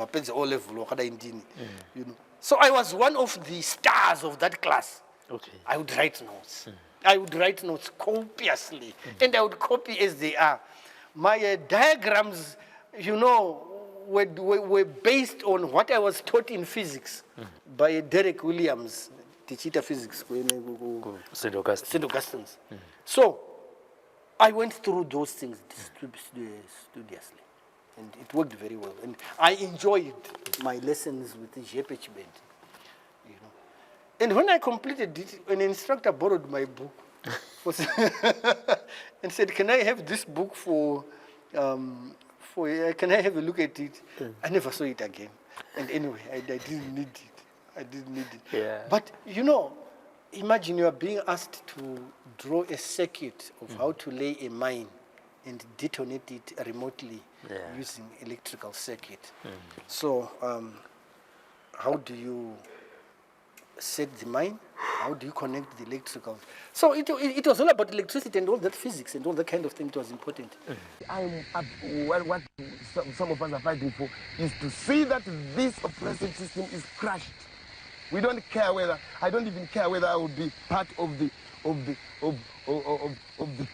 ngaphenze O level wakada indini, you know. So I was one of the stars of that class. Okay. I would write notes. I would write notes copiously, and I would copy as they are. My diagrams, you know, were based on what I was taught in physics by Derek Williams, teacher physics, St. Augustine. St. Augustine's. So I went through those things studiously, and it worked very well. And I enjoyed my lessons with the JPH band, you know. And when I completed it, an instructor borrowed my book and said, "Can I have this book for can I have a look at it?" I never saw it again. And anyway, I didn't need it. I didn't need it. Yeah. But, you know, imagine you are being asked to draw a circuit of how to lay a mine and detonate it remotely using electrical circuit. So how do you set the mine? How do you connect the electrical? So it was all about electricity and all that physics and all that kind of thing. It was important. What some of us are fighting for is to see that this oppressive system is crushed. We don't care whether, I don't even care whether I would be part of the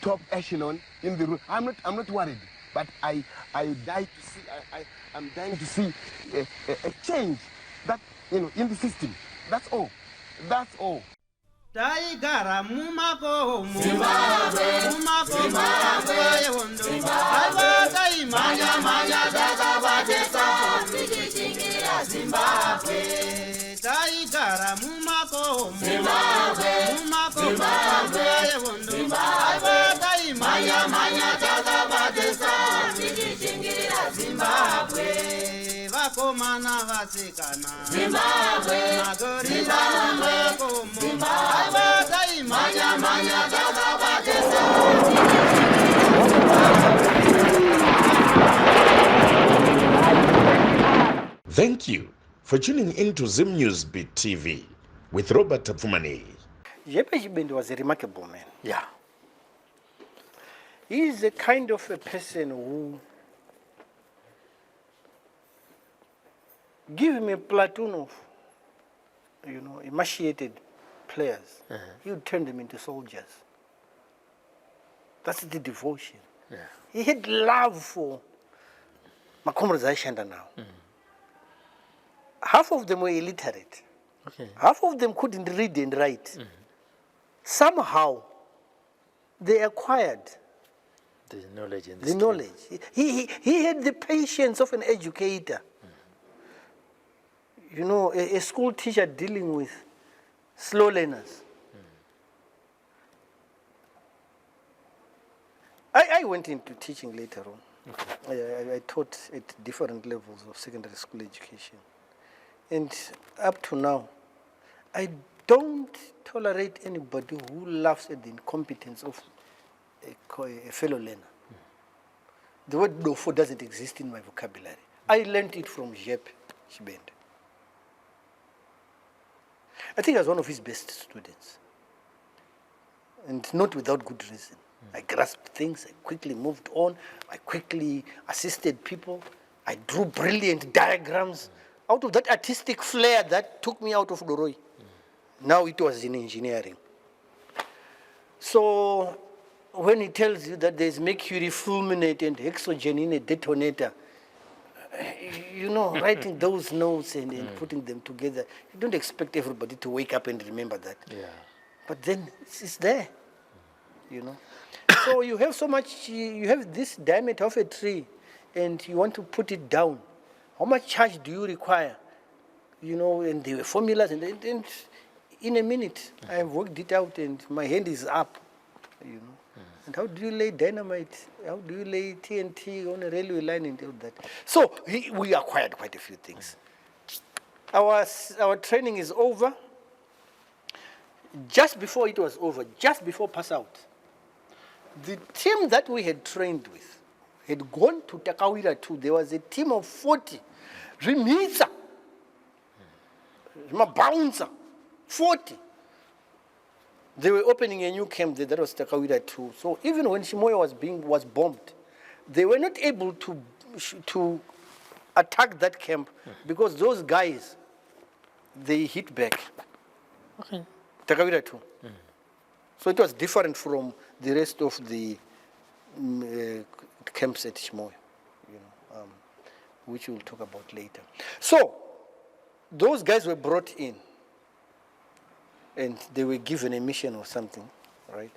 top echelon in the room. I'm not worried, but I'm dying to see a change that, you know, in the system. That's all. That's all. Taigara mumako Zimbabwe Zimbabwe manya dakabatesa Zimbabwe Taigara mumako Zimbabwe manya dakabatesa Zimbabwe vakomana vasikana Zimbabwe magorila mumako Thank you for tuning in to Zim News Beat TV with Robert Pfumani. JPH Bend was a remarkable man. Yeah. He is the kind of a person who give him a platoon of, you know, emaciated players. He would turn them into soldiers. That's the devotion. Yeah. He had love for my comrades I shanda now. Half of them were illiterate. Okay. Half of them couldn't read and write. Somehow, they acquired The knowledge and the skill. knowledge. He had the patience of an educator. You know, a school teacher dealing with slow learners. I went into teaching later on. Okay. I taught at different levels of secondary school education. And up to now, I don't tolerate anybody who laughs at the incompetence of a fellow learner. The word dofo doesn't exist in my vocabulary. I learned it from Jep Shibend. I think I was one of his best students. And not without good reason. I grasped things, I quickly moved on, I quickly assisted people, I drew brilliant diagrams out of that artistic flair that took me out of Doroi. Now it was in engineering. So when he tells you that there's mercury fulminate and hexogen in a detonator, you know, writing those notes and putting them together, you don't expect everybody to wake up and remember that. Yeah. But then it's there, you know. So you have so much, you have this diameter of a tree and you want to put it down. How much charge do you require? You know, and there were formulas and in a minute I have worked it out and my hand is up, you know. And how do you lay dynamite? How do you lay TNT on a railway line and all that? So we acquired quite a few things. Our training is over. Just before it was over, just before pass out, the team that we had trained with had gone to Takawira too. There was a team of 40. Remitsa. Bouncer. 40. They were opening a new camp there, that was Takawira too. So even when Shimoya was bombed, they were not able to attack that camp because those guys, they hit back. Okay. Takawira too. So it was different from the rest of the camps at Chimurenga, which we'll talk about later. So those guys were brought in, and they were given a mission or something, right?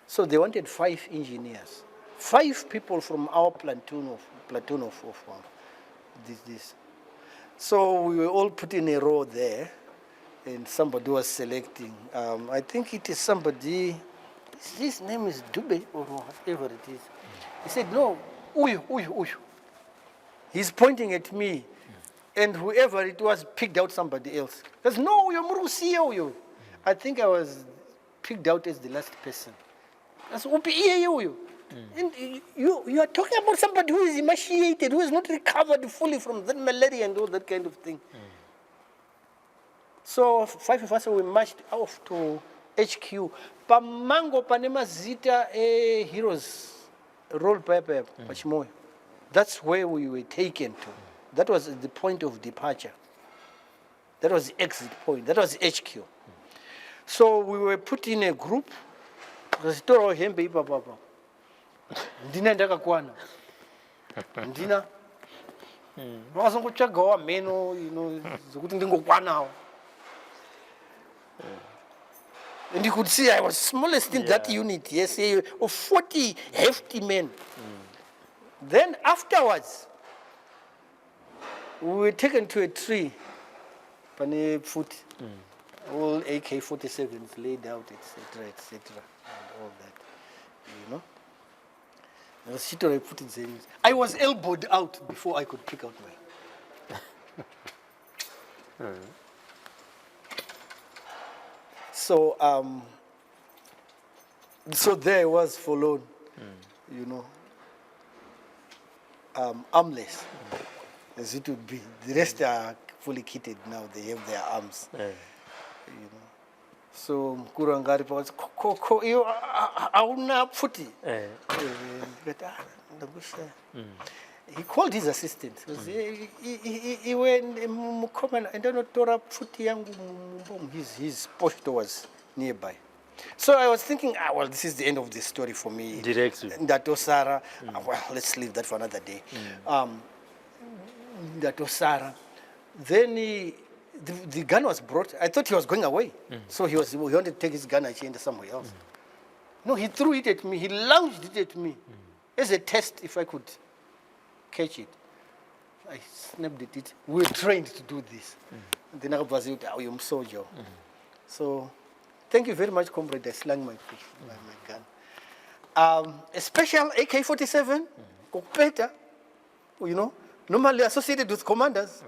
So they wanted 5 engineers, 5 people from our platoon of this. So we were all put in a row there, and somebody was selecting. I think it is somebody. His name is Dube or whatever it is. He said, "No, uyu." He's pointing at me, and whoever it was picked out somebody else. Because no, you're Murusiyo. I think I was picked out as the last person. That's upi. And you are talking about somebody who is emaciated, who has not recovered fully from that malaria and all that kind of thing. So 5 of us, we marched off to HQ. Pamango Panema Zita Heroes Roll Paper Pachimoy. That's where we were taken to. That was the point of departure. That was the exit point. That was HQ. So we were put in a group. Ndina ndakakwana. Ndina. Wasangotsvaga wamheno, zokuti ndingokwanawo. And you could see I was smallest in that unit, yes, of 40 hefty men. Then afterwards, we were taken to a tree, pane foot, all AK-47s laid out, etc., and all that, I was elbowed out before I could pick out my. So, so there I was forlorn, armless, as it would be. The rest are fully kitted now; they have their arms, So Kurangari was you auna puti. He called his assistant. He went and then Tora puti yangu his post was nearby. So I was thinking, well, this is the end of the story for me. Directly. That Osara, well, let's leave that for another day. That Osara. Then the gun was brought. I thought he was going away. So he wanted to take his gun and change it somewhere else. No, he threw it at me. He lunged it at me as a test if I could catch it. I snapped at it. We were trained to do this. Then I was out, I am soldier. So thank you very much, comrade. I slung my gun. A special AK-47, Kopeta, normally associated with commanders.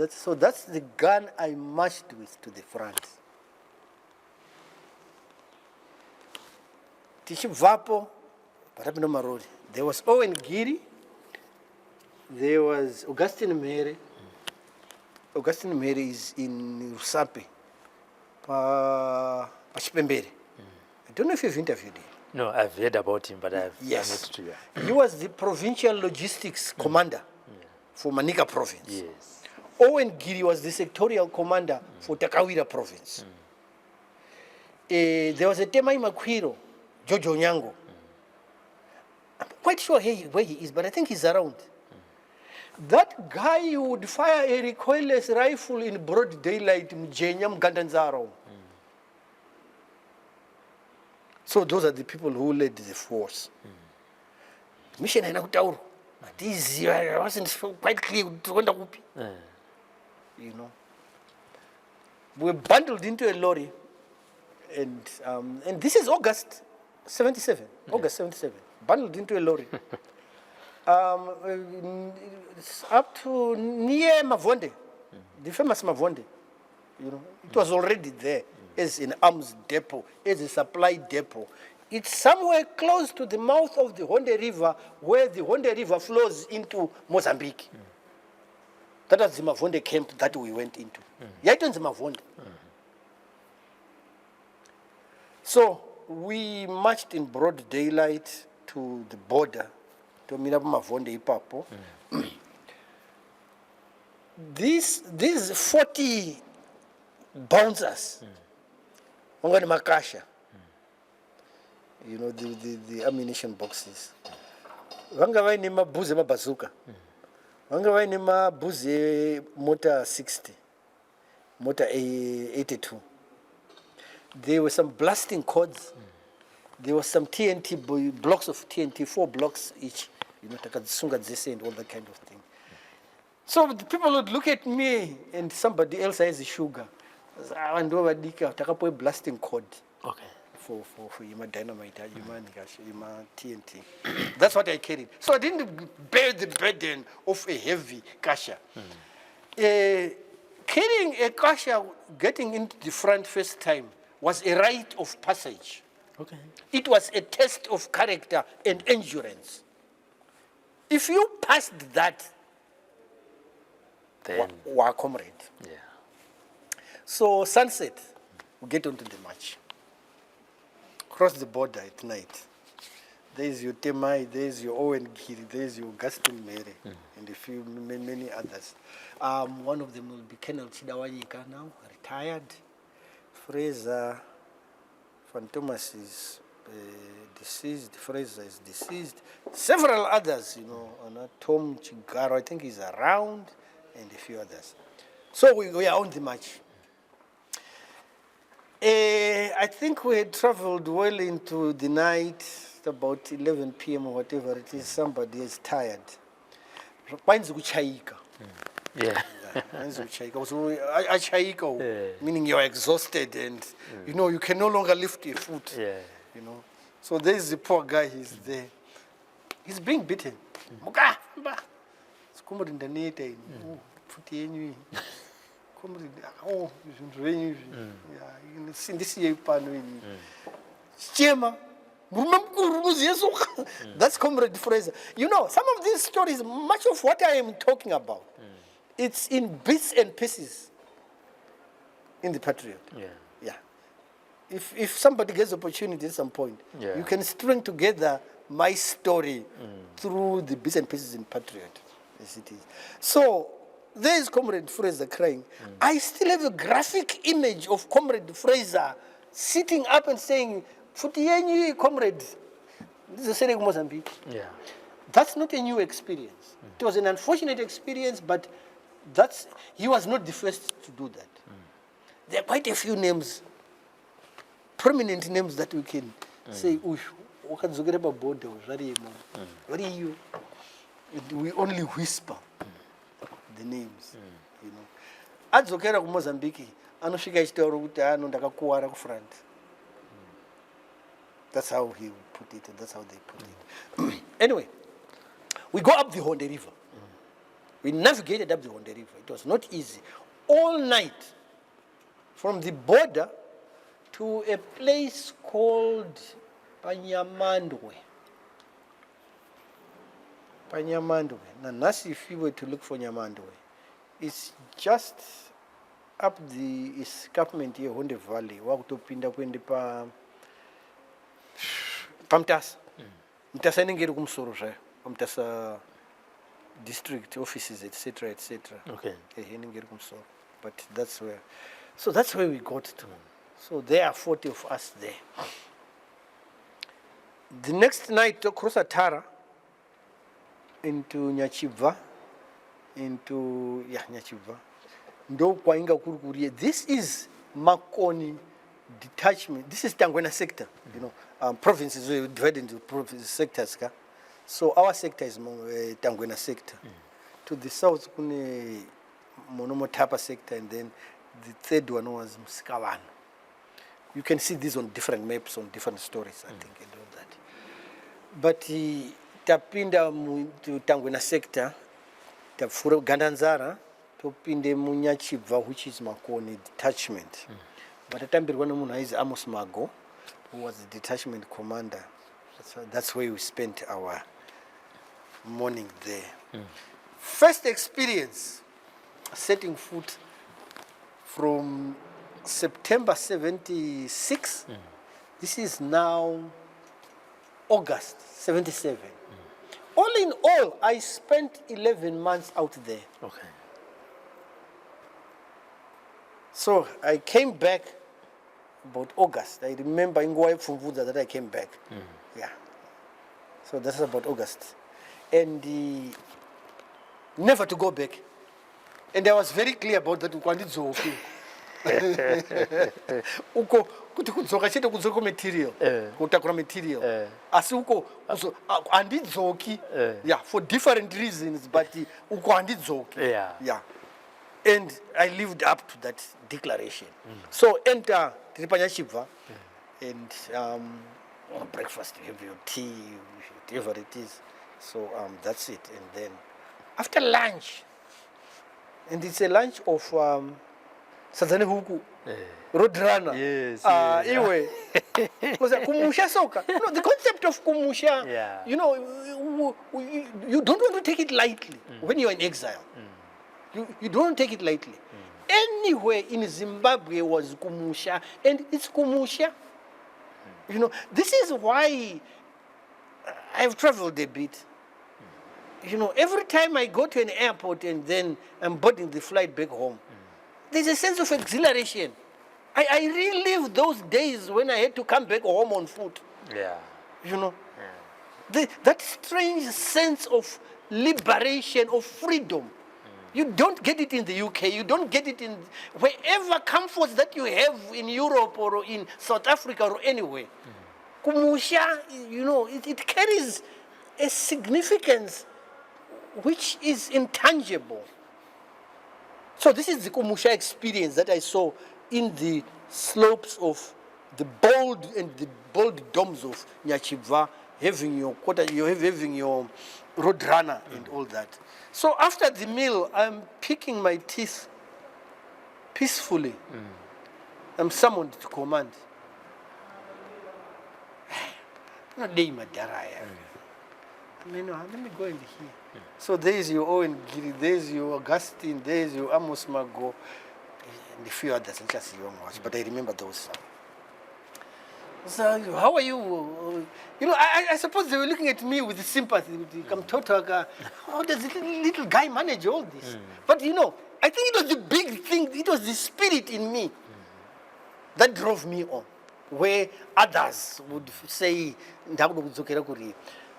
So that's the gun I marched with to the front. Tishivapo, there was Owen Giri, there was Augustine Mere. Augustine Mere is in Rusape, Pachipembere. I don't know if you've interviewed him. No, I've heard about him, but I've Yes. not to hear. He was the provincial logistics commander for Manica province. Yes. Owen Giri was the sectorial commander for Takawira province. There was a Temai Makwiro, Jojo Nyango. I'm quite sure where he is, but I think he's around. That guy would fire a recoilless rifle in broad daylight, Mjenyam Gandanzaro. So those are the people who led the force. Mission Hanakutauru. I wasn't quite clear. We were bundled into a lorry, and this is August 77. August 77. Bundled into a lorry. It's up to near Mavonde, the famous Mavonde. It was already there as an arms depot, as a supply depot. It's somewhere close to the mouth of the Honde River, where the Honde River flows into Mozambique. That was the Mavonde camp that we went into. Yaiton's Mavonde. So we marched in broad daylight to the border tomira pamavhonde ipapo. These 40 bouncers, wanga makasha, you know, the ammunition boxes. Wanga vaine mabhuzi emabazuka. Wanga vaine mabhuzi motor 60, motor 82. There were some blasting cords. There was some TNT blocks of TNT, 4 blocks each. You know, takadzisunga dzese and all that kind of thing. So the people would look at me and somebody else has sugar. And over takapo blasting cord. Okay. For your dynamite, your TNT. That's what I carried. So I didn't bear the burden of a heavy kasha. Carrying a kasha, getting into the front first time, was a rite of passage. Okay. It was a test of character and endurance. If you passed that, Then, were comrade. yeah. So sunset, we get onto the march. Cross the border at night. There is your Temai, there is your Owen Giri, there is your Gaston Mere, and a few many others. One of them will be Colonel Chidawanyika now, retired. Fraser Van Thomas is deceased. Fraser is deceased. Several others, you know, Tom Chigaro, I think he's around, and a few others. So we are on the march. I think we had traveled well into the night, about 11 p.m. or whatever it is. Somebody is tired. Yeah. Meaning you're exhausted and you know you can no longer lift your foot. Yeah. You know. So there's the poor guy, he's there. He's being beaten. That's Comrade Fraser. You know, some of these stories, much of what I am talking about, it's in bits and pieces in the Patriot. Yeah. Yeah. If somebody gets opportunity at some point, Yeah. you can string together my story through the bits and pieces in Patriot, as it is. So there is Comrade Fraser crying. I still have a graphic image of Comrade Fraser sitting up and saying, "Futiyenyi, comrade." This is a Mozambique. Yeah. That's not a new experience. It was an unfortunate experience, but he was not the first to do that. There are quite a few names, prominent names that we can say, wakadzokera border, where are you? We only whisper the names, you know. Adzokera ku Mozambique, anosvika achitaura kuti ndakakuwara ku front. That's how he put it, and that's how they put it. Anyway, we go up the Honde River. We navigated up the Honde River. It was not easy. All night, from the border to a place called Panyamandwe. Panyamandwe. Now, Nasi, if you were to look for Nyamandwe, it's just up the escarpment here, Honde Valley. Wakutopinda kwende Pamtasa. Mtasa inengeri kumsoro zvayo. Pamtasa district offices, etc., etc. Okay. Inengeri kumsoro. But that's where. So that's where we got to. So there are 40 of us there. The next night, to cross Atara into Nyachibva, Nyachibva. Ndo kwainga kurukurie. This is Makoni detachment. This is Tangwena sector, you know. Provinces we divided into sectors. So our sector is Tangwena sector. To the south, Kune Monomotapa sector, and then the third one was Mskawano. You can see these on different maps, on different stories, I think, and all that. But tapinda to Tangwena sector, tapfura Gandanzara, topinde Munyachibva, which is Makoni detachment. But the time one is Amos Mago, who was the detachment commander. That's where we spent our morning there. First experience setting foot from September 76. This is now August 77. All all in all, I spent 11 months out there. Okay. So I came back about August. I remember in Pfukwa that I came back. Yeah. So that's about August. And never to go back. And I was very clear about that. Uko kuti kudzoka chete kudzoka material kutakura material asi uko handidzoki yeah, for different reasons, but uko handidzoki. Yeah. And I lived up to that declaration. So enter Tripanya Shiva and breakfast, you have your tea, whatever it is. So that's it. And then after lunch, and it's a lunch of Sazane Huku, Roadrunner. Yes. Anyway, Kumusha soka. You know, the concept of Kumusha, you know, you don't want to take it lightly when you're in exile. You don't take it lightly. Anywhere in Zimbabwe was Kumusha, and it's Kumusha. You know, this is why I've traveled a bit. You know, every time I go to an airport and then I'm boarding the flight back home, there's a sense of exhilaration. I relive those days when I had to come back home on foot. Yeah. You know, that strange sense of liberation, of freedom. You don't get it in the UK. You don't get it in wherever comforts that you have in Europe or in South Africa or anywhere. Kumusha, you know, it carries a significance which is intangible. So this is the Kumusha experience that I saw in the slopes of the bold domes of Nyachiva, having your roadrunner and all that. So after the meal, I'm picking my teeth peacefully. I'm summoned to command. Not day Madaraya. Let me go in here. So there is your Owen Giri, there is your Augustine, there is your Amos Mago, and a few others, and just young ones, but I remember those. So how are you? You know, I suppose they were looking at me with sympathy. Come Totoga, how does this little guy manage all this? But you know, I think it was the big thing, it was the spirit in me that drove me on, where others would say,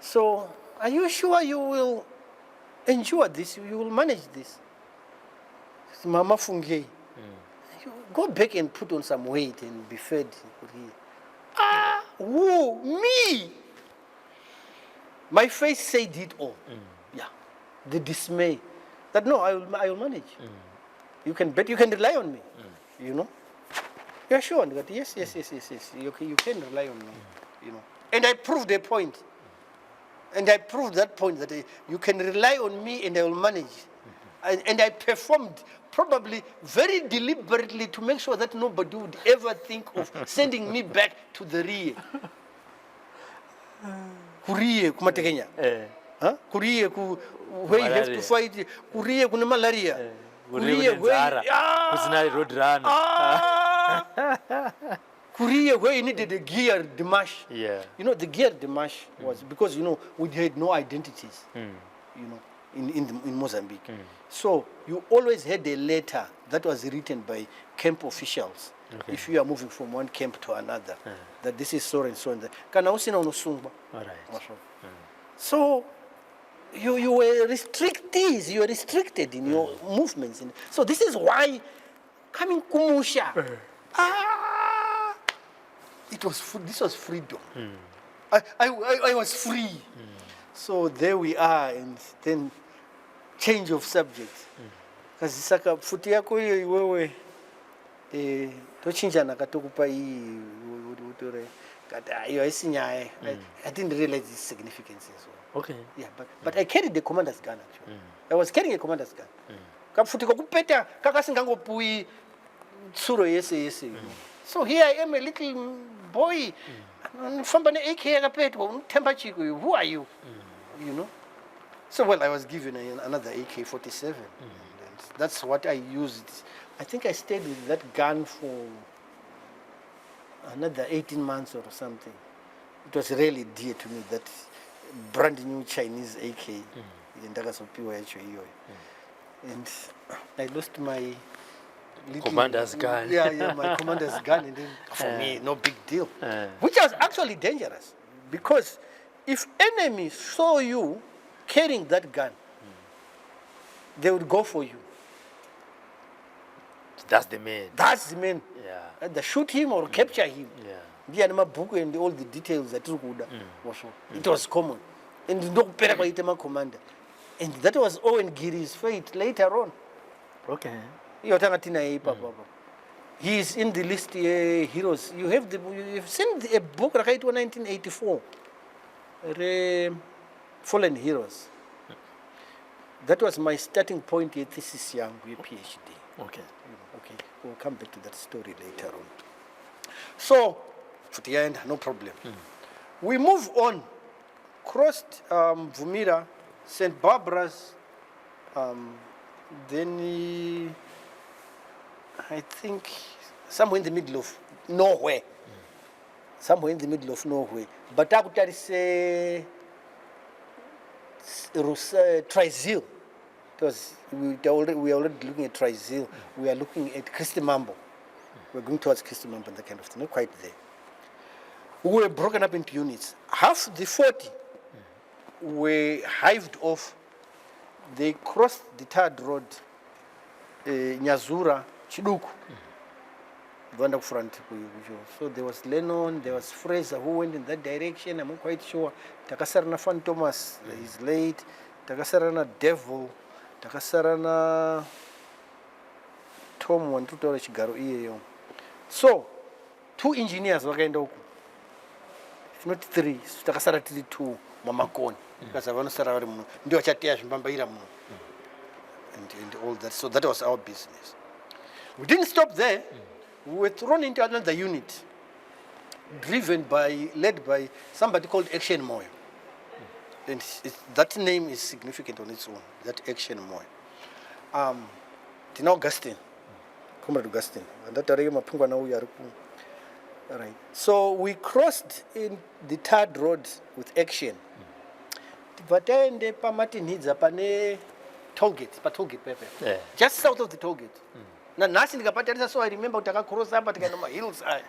so are you sure you will endure this? You will manage this? Mama Funge, go back and put on some weight and be fed. Whoa, me! My face said it all. Yeah, the dismay. That no, I will manage. You can bet, you can rely on me. You know? You're sure that yes. You can rely on me. You know? And I proved a point. And I proved that point that you can rely on me and I will manage. And I performed probably very deliberately to make sure that nobody would ever think of sending me back to the rear. Kuriye kumatekenya. Kuriye where you have to fight. Kuriye kuna malaria. Kuriye where roadrunner. Kuriye where you needed the gear Dimash. Yeah. You know, the gear Dimash was because, you know, we had no identities, you know, in Mozambique. So you always had a letter that was written by camp officials. Okay. If you are moving from one camp to another, that this is so and so and that. All right. So you were restricted. You were restricted in your movements. So this is why coming Kumusha. This was freedom. I was free. So there we are, and then change of subject. Because saka futi yako hiyo iwewe tochinjana katokupa hii utore kata hiyo isinyae. I didn't realize its significance as well. Okay. Yeah, but I carried the commander's gun actually. I was carrying a commander's gun. Kafuti kokupeta kakasingangopui tsuro yese. So here I am, a little boy. From an AK, who are you? You know? So, well, I was given another AK-47. And that's what I used. I think I stayed with that gun for another 18 months or something. It was really dear to me, that brand new Chinese AK. And I lost my little, Commander's gun. Yeah, my commander's gun, and then for me, no big deal. Which was actually dangerous, because if enemies saw you carrying that gun, they would go for you. That's the man. That's the man. Yeah. Either shoot him or capture him. Yeah. The book and all the details that it was common. And no commander. And that was Owen Giri's fate later on. Okay. He is in the list heroes. You've seen a book like 1984, Fallen Heroes. That was my starting point at thesis young PhD. Okay. Okay, we'll come back to that story later on. So, for the end, no problem. We move on, crossed Vumira, St. Barbara's, then I think somewhere in the middle of nowhere. Somewhere in the middle of nowhere. But I would say Trizil. Because we are already looking at Trizil. We are looking at Christimambo. We're going towards Christimambo and that kind of thing. Not quite there. We were broken up into units. Half the 40 were hived off. They crossed the third road, Nyazura, Chiduku. Front. So there was Lennon, there was Fraser who went in that direction. I'm not quite sure. Takasarana Fan Thomas is late. Takasarana Devil. Takasarana Tom one tutorial Chigaro iyo. So 2 engineers were going to, if not 3, Takasara 2 Mama Kon. Because I want to start out and all that. So that was our business. We didn't stop there. We were thrown into another unit, led by somebody called Action Moyo. And that name is significant on its own, that Action Moyo. Tino Augustine, Comrade Augustine. And that Pfukwa now we are. Right. So we crossed in the third road with Action. But then the Pamati needs a pane toll gate, just south of the toll gate. Now, nothing so I remember to cross up at the hillside.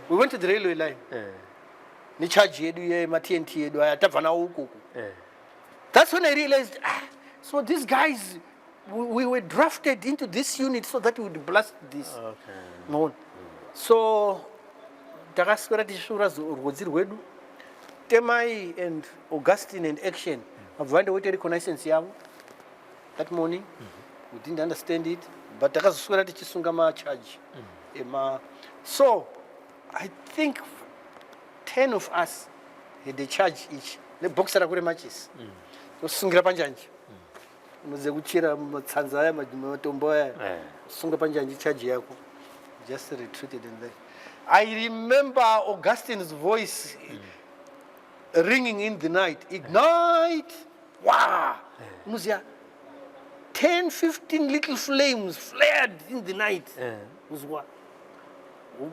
We went to the railway line. That's when I realized, so these guys, we were drafted into this unit so that we would blast this. Okay. So, Temai and Augustine and Action have went away to reconnaissance that morning. We didn't understand it, but charge. So, I think 10 of us had a charge each. The box are good matches. Sungra Panjanji. Muzaguchira Tanzania, Matomboya, Sunga Panjanji charge yako. Just retreated in there. I remember Augustine's voice ringing in the night. Ignite! Wow! Muzia. 10, 15 little flames flared in the night.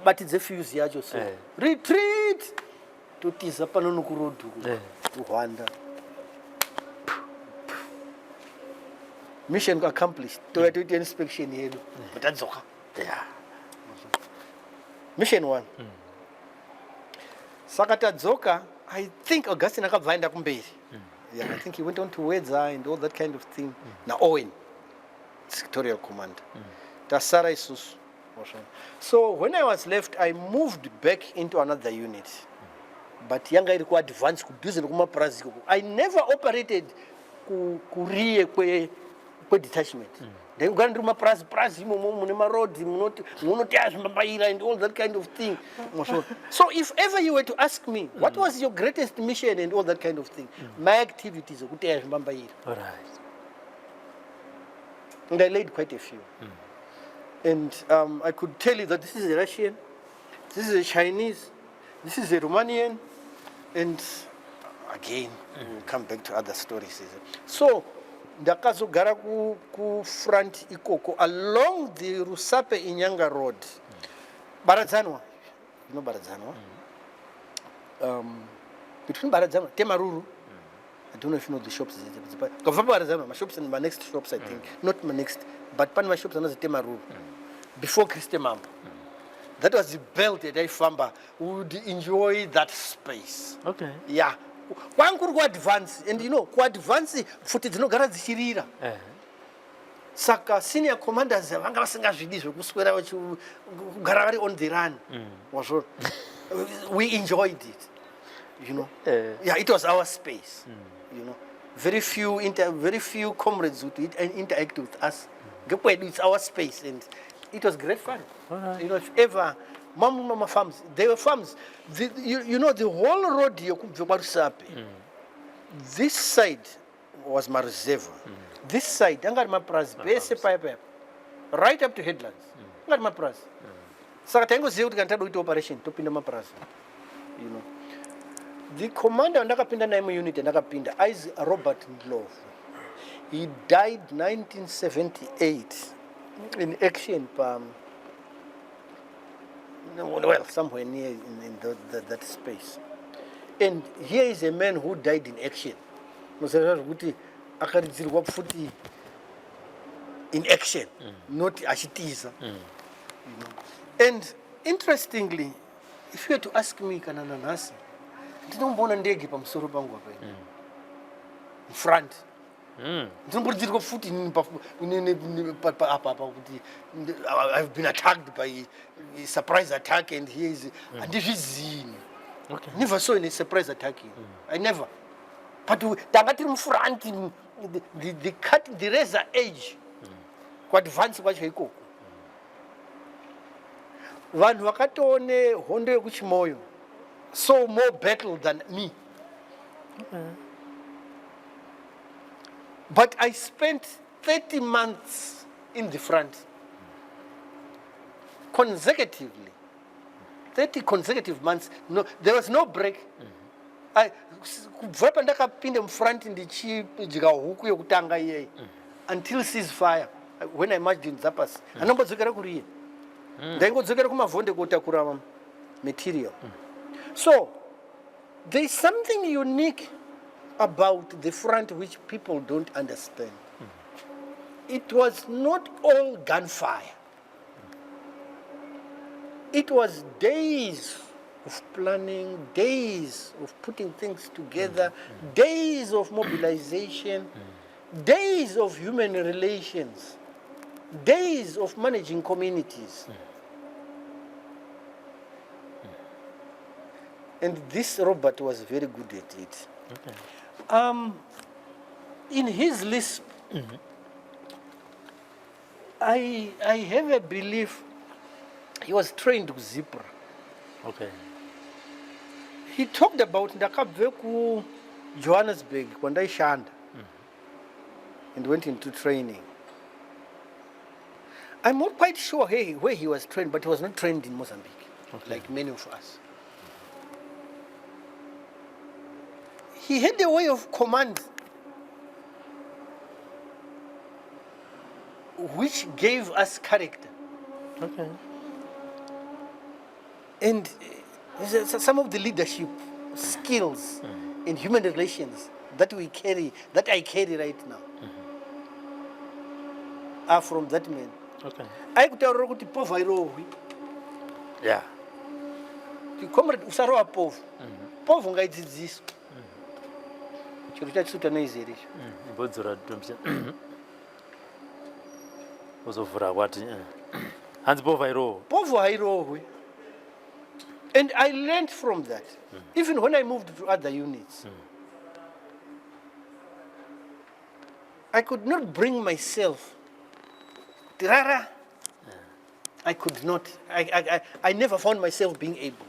But it's a fuse, so. Retreat! To Tisapanonukuru to Rwanda. Mission accomplished. To do inspection here. But that's okay. Yeah. Mission 1. Sakata Zoka, I think Augustine Akavinda Kumberi. Yeah, I think he went on to Wedza and all that kind of thing. Now Owen, sectorial command. Tasara Isus. So when I was left, I moved back into another unit. But Yanga required advance could do the I never operated Kuriye detachment. Then go and my road, and all that kind of thing. So if ever you were to ask me, what was your greatest mission and all that kind of thing, my activities are all right. And I laid quite a few. And I could tell you that this is a Russian, this is a Chinese, this is a Romanian, and again, we'll come back to other stories. So, ndakazogara ku front ikoko along the Rusape Inyanga road. Baradzanwa. You know Baradzanwa? between Barazama, Temaruru. I don't know if you know the shops. My shops and my next shops, I think. Not my next, but my shops are not the Temaruru. Before Christe Mambo. That was the belt that I famba would enjoy that space. Okay. Yeah. One could go advance, and you know, go advance footage no garage shirira. Saka senior commanders vanga vasinga zvidizvo kuswera kugara vari on the run. We enjoyed it. You know. Yeah, it was our space. You know. Very few comrades would interact with us. It's our space, and it was great fun. You know, if ever Mama farms, they were farms. You know, the whole road here, this side was my reserve. This side, right up to headlands. So I think operation to Pinda Mapras. You know. The commander of the Nhamo unit is Robert Ndlovu. He died 1978 in action. Well, somewhere near in that space. And here is a man who died in action. In action, not ashitiza. You know. And interestingly, if you were to ask me, Kanananasi, I don't want to give him soro bango in front. I've been attacked by a surprise attack, and here is and this is never saw any surprise attack. I never. But the front, the cut, the razor edge, quite advanced. What you go? One wakatone honde kuchimoyo saw more battle than me. But I spent 30 months in the front, consecutively. 30 consecutive months. No, there was no break. I pin in front in the cheap until ceasefire. When I marched in Zapas, I know what's the then go to material. So there is something unique about the front which people don't understand. It was not all gunfire. It was days of planning, days of putting things together, days of mobilization, days of human relations, days of managing communities. And this Robert was very good at it. In his list, I have a belief he was trained with Zipra. Okay. He talked about Ndakabveku Johannesburg when I shunned and went into training. I'm not quite sure where he was trained, but he was not trained in Mozambique, like many of us. He had a way of command which gave us character. Okay. And some of the leadership skills in human relations that we carry, that I carry right now, are from that man. Okay. I could tell you Prof. Yeah. The comrade Usaro Prof. Prof. This. And I learned from that. Even when I moved to other units, I could not bring myself. I could not. I never found myself being able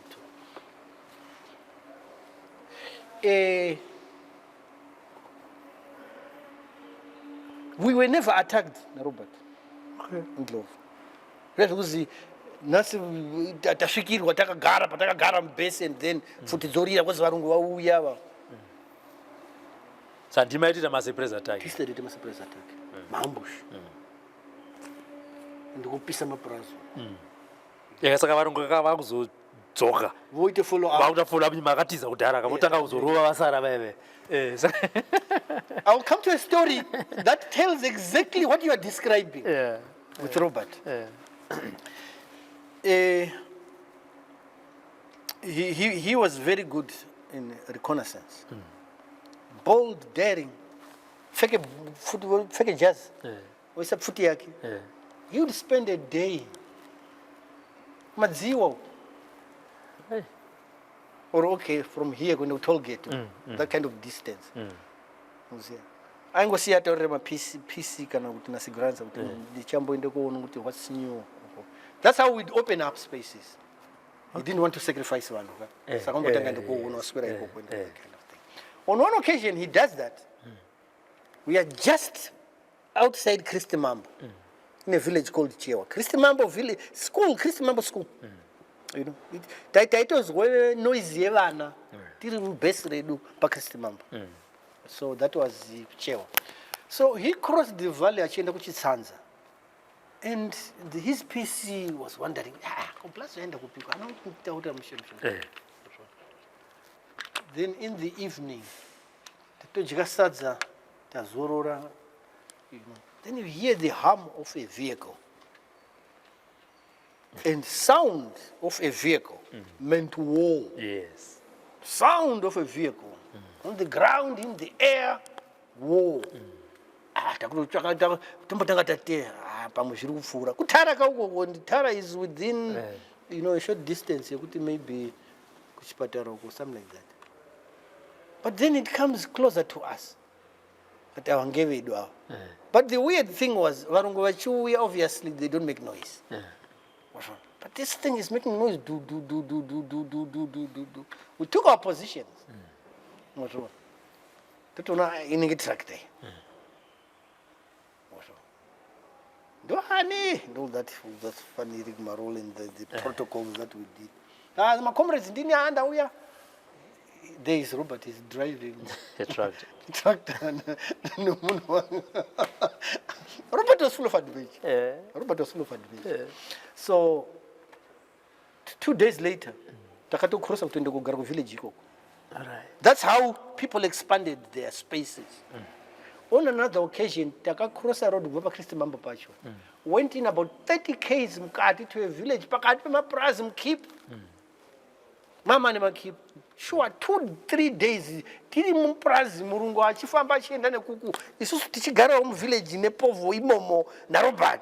to. We were never attacked, Robert. Ndlovu. That was the nasi tashikirwa takagara mbese, and then futi dzorira kwezi varungu vauya va. Sandimaitira ma-surprise attack. This did a surprise attack. Maambush. And go pisa mapurazo. Yakasaka varungu vakuzo tsoka voite follow up. vakutofola makatiza kudhara kamotanga kuzorova vasara vaive. I'll come to a story that tells exactly what you are describing with Robert. He was very good in reconnaissance. Bold, daring. Fake jazz. What's up, Futiaki? He would spend a day. Madziwo. Or okay, from here going to Tollgate, that kind of distance. Angosiya torema PC kana kuti nasigranza kuti ndichamboende kuona kuti what's new. That's how we'd open up spaces. He didn't want to sacrifice one. Saka ngotanga ndikuona waswera ikoko and that kind of thing. On one occasion he does that. We are just outside Christy Mambo in a village called Chewa. Christy Mambo village school, Christy Mambo school. You know, it was where noisy evana. Didn't best redo pa Christy Mambo. So that was Chewa. So he crossed the valley achenda kuchitsanza. And his PC was wondering, then in the evening, then you hear the hum of a vehicle. And sound of a vehicle meant war. Yes. Sound of a vehicle. On the ground, in the air, war. Tara is within, a short distance. Maybe or something like that. But then it comes closer to us. But the weird thing was, obviously they don't make noise. But this thing is making noise. Do. We took our positions. All that funny rigmarole in the protocols that we did. My comrades didn't under. There is Robert is driving A tractor. tractor. Robert was full of adventure. So 2 days later, Takato cross out to the Gargo village. That's how people expanded their spaces. On another occasion, Taka cross a road with Christy Mambo Pacho. Went in about 30 k's mkati to a village, Pakatma Prazim keep. Mama never keep. Sure, 2-3 days. Tiri Mumprazi Murungo, Chifamba Chen and Kuku. It's just Tichigara village in Nepovo, Imomo, Narobat.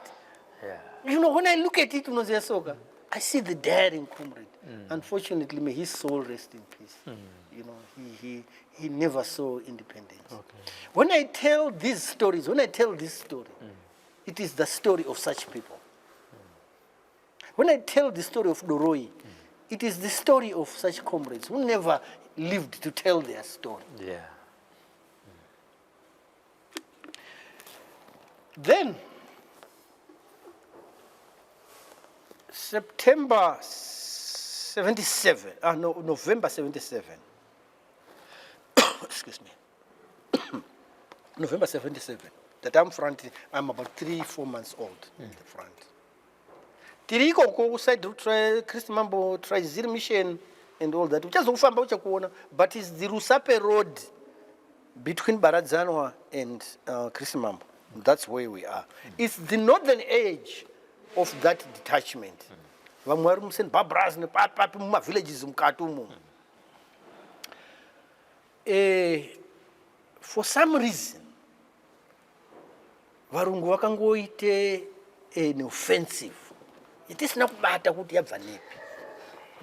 You know, when I look at it, I see the daring comrade. Unfortunately, may his soul rest in peace. You know, he never saw independence. When I tell these stories, it is the story of such people. When I tell the story of Doroi, it is the story of such comrades who never lived to tell their story. Then, November 77. Excuse me. November 77. That I'm about 3-4 months old in the front. Tiriko go side to try Christy Mambo, try skirmishes and all that. Just but it's the Rusape Road between Baradzanwa and Christy Mambo. That's where we are. It's the northern edge of that detachment. For some reason, Varungu wakangoite an offensive. It is not matter who they have.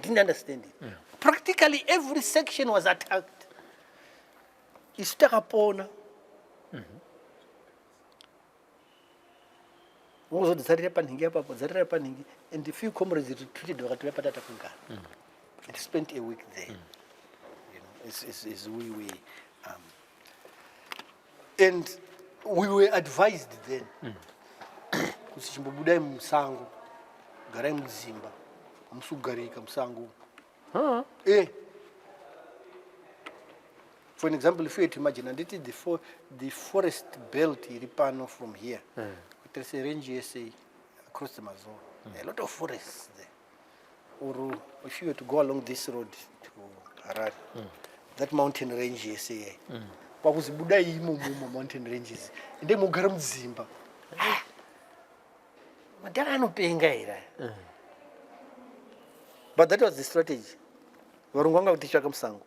Didn't understand it. Practically every section was attacked. It's upon. And the few comrades retreated and spent a week there. You know, it's and we were advised then. Garai mzimba, msugarika msangu. For an example, if you imagine, and it is the forest belt Ripano from here. There's a range SA across the Amazon. A lot of forests there. or if you were to go along this road to Harare, that mountain range you see, kwakuzibuda imo mountain ranges, ende mugara mudzimba. Madara anopenga ira. But that was the strategy. Varungwanga kutitsvaka musango.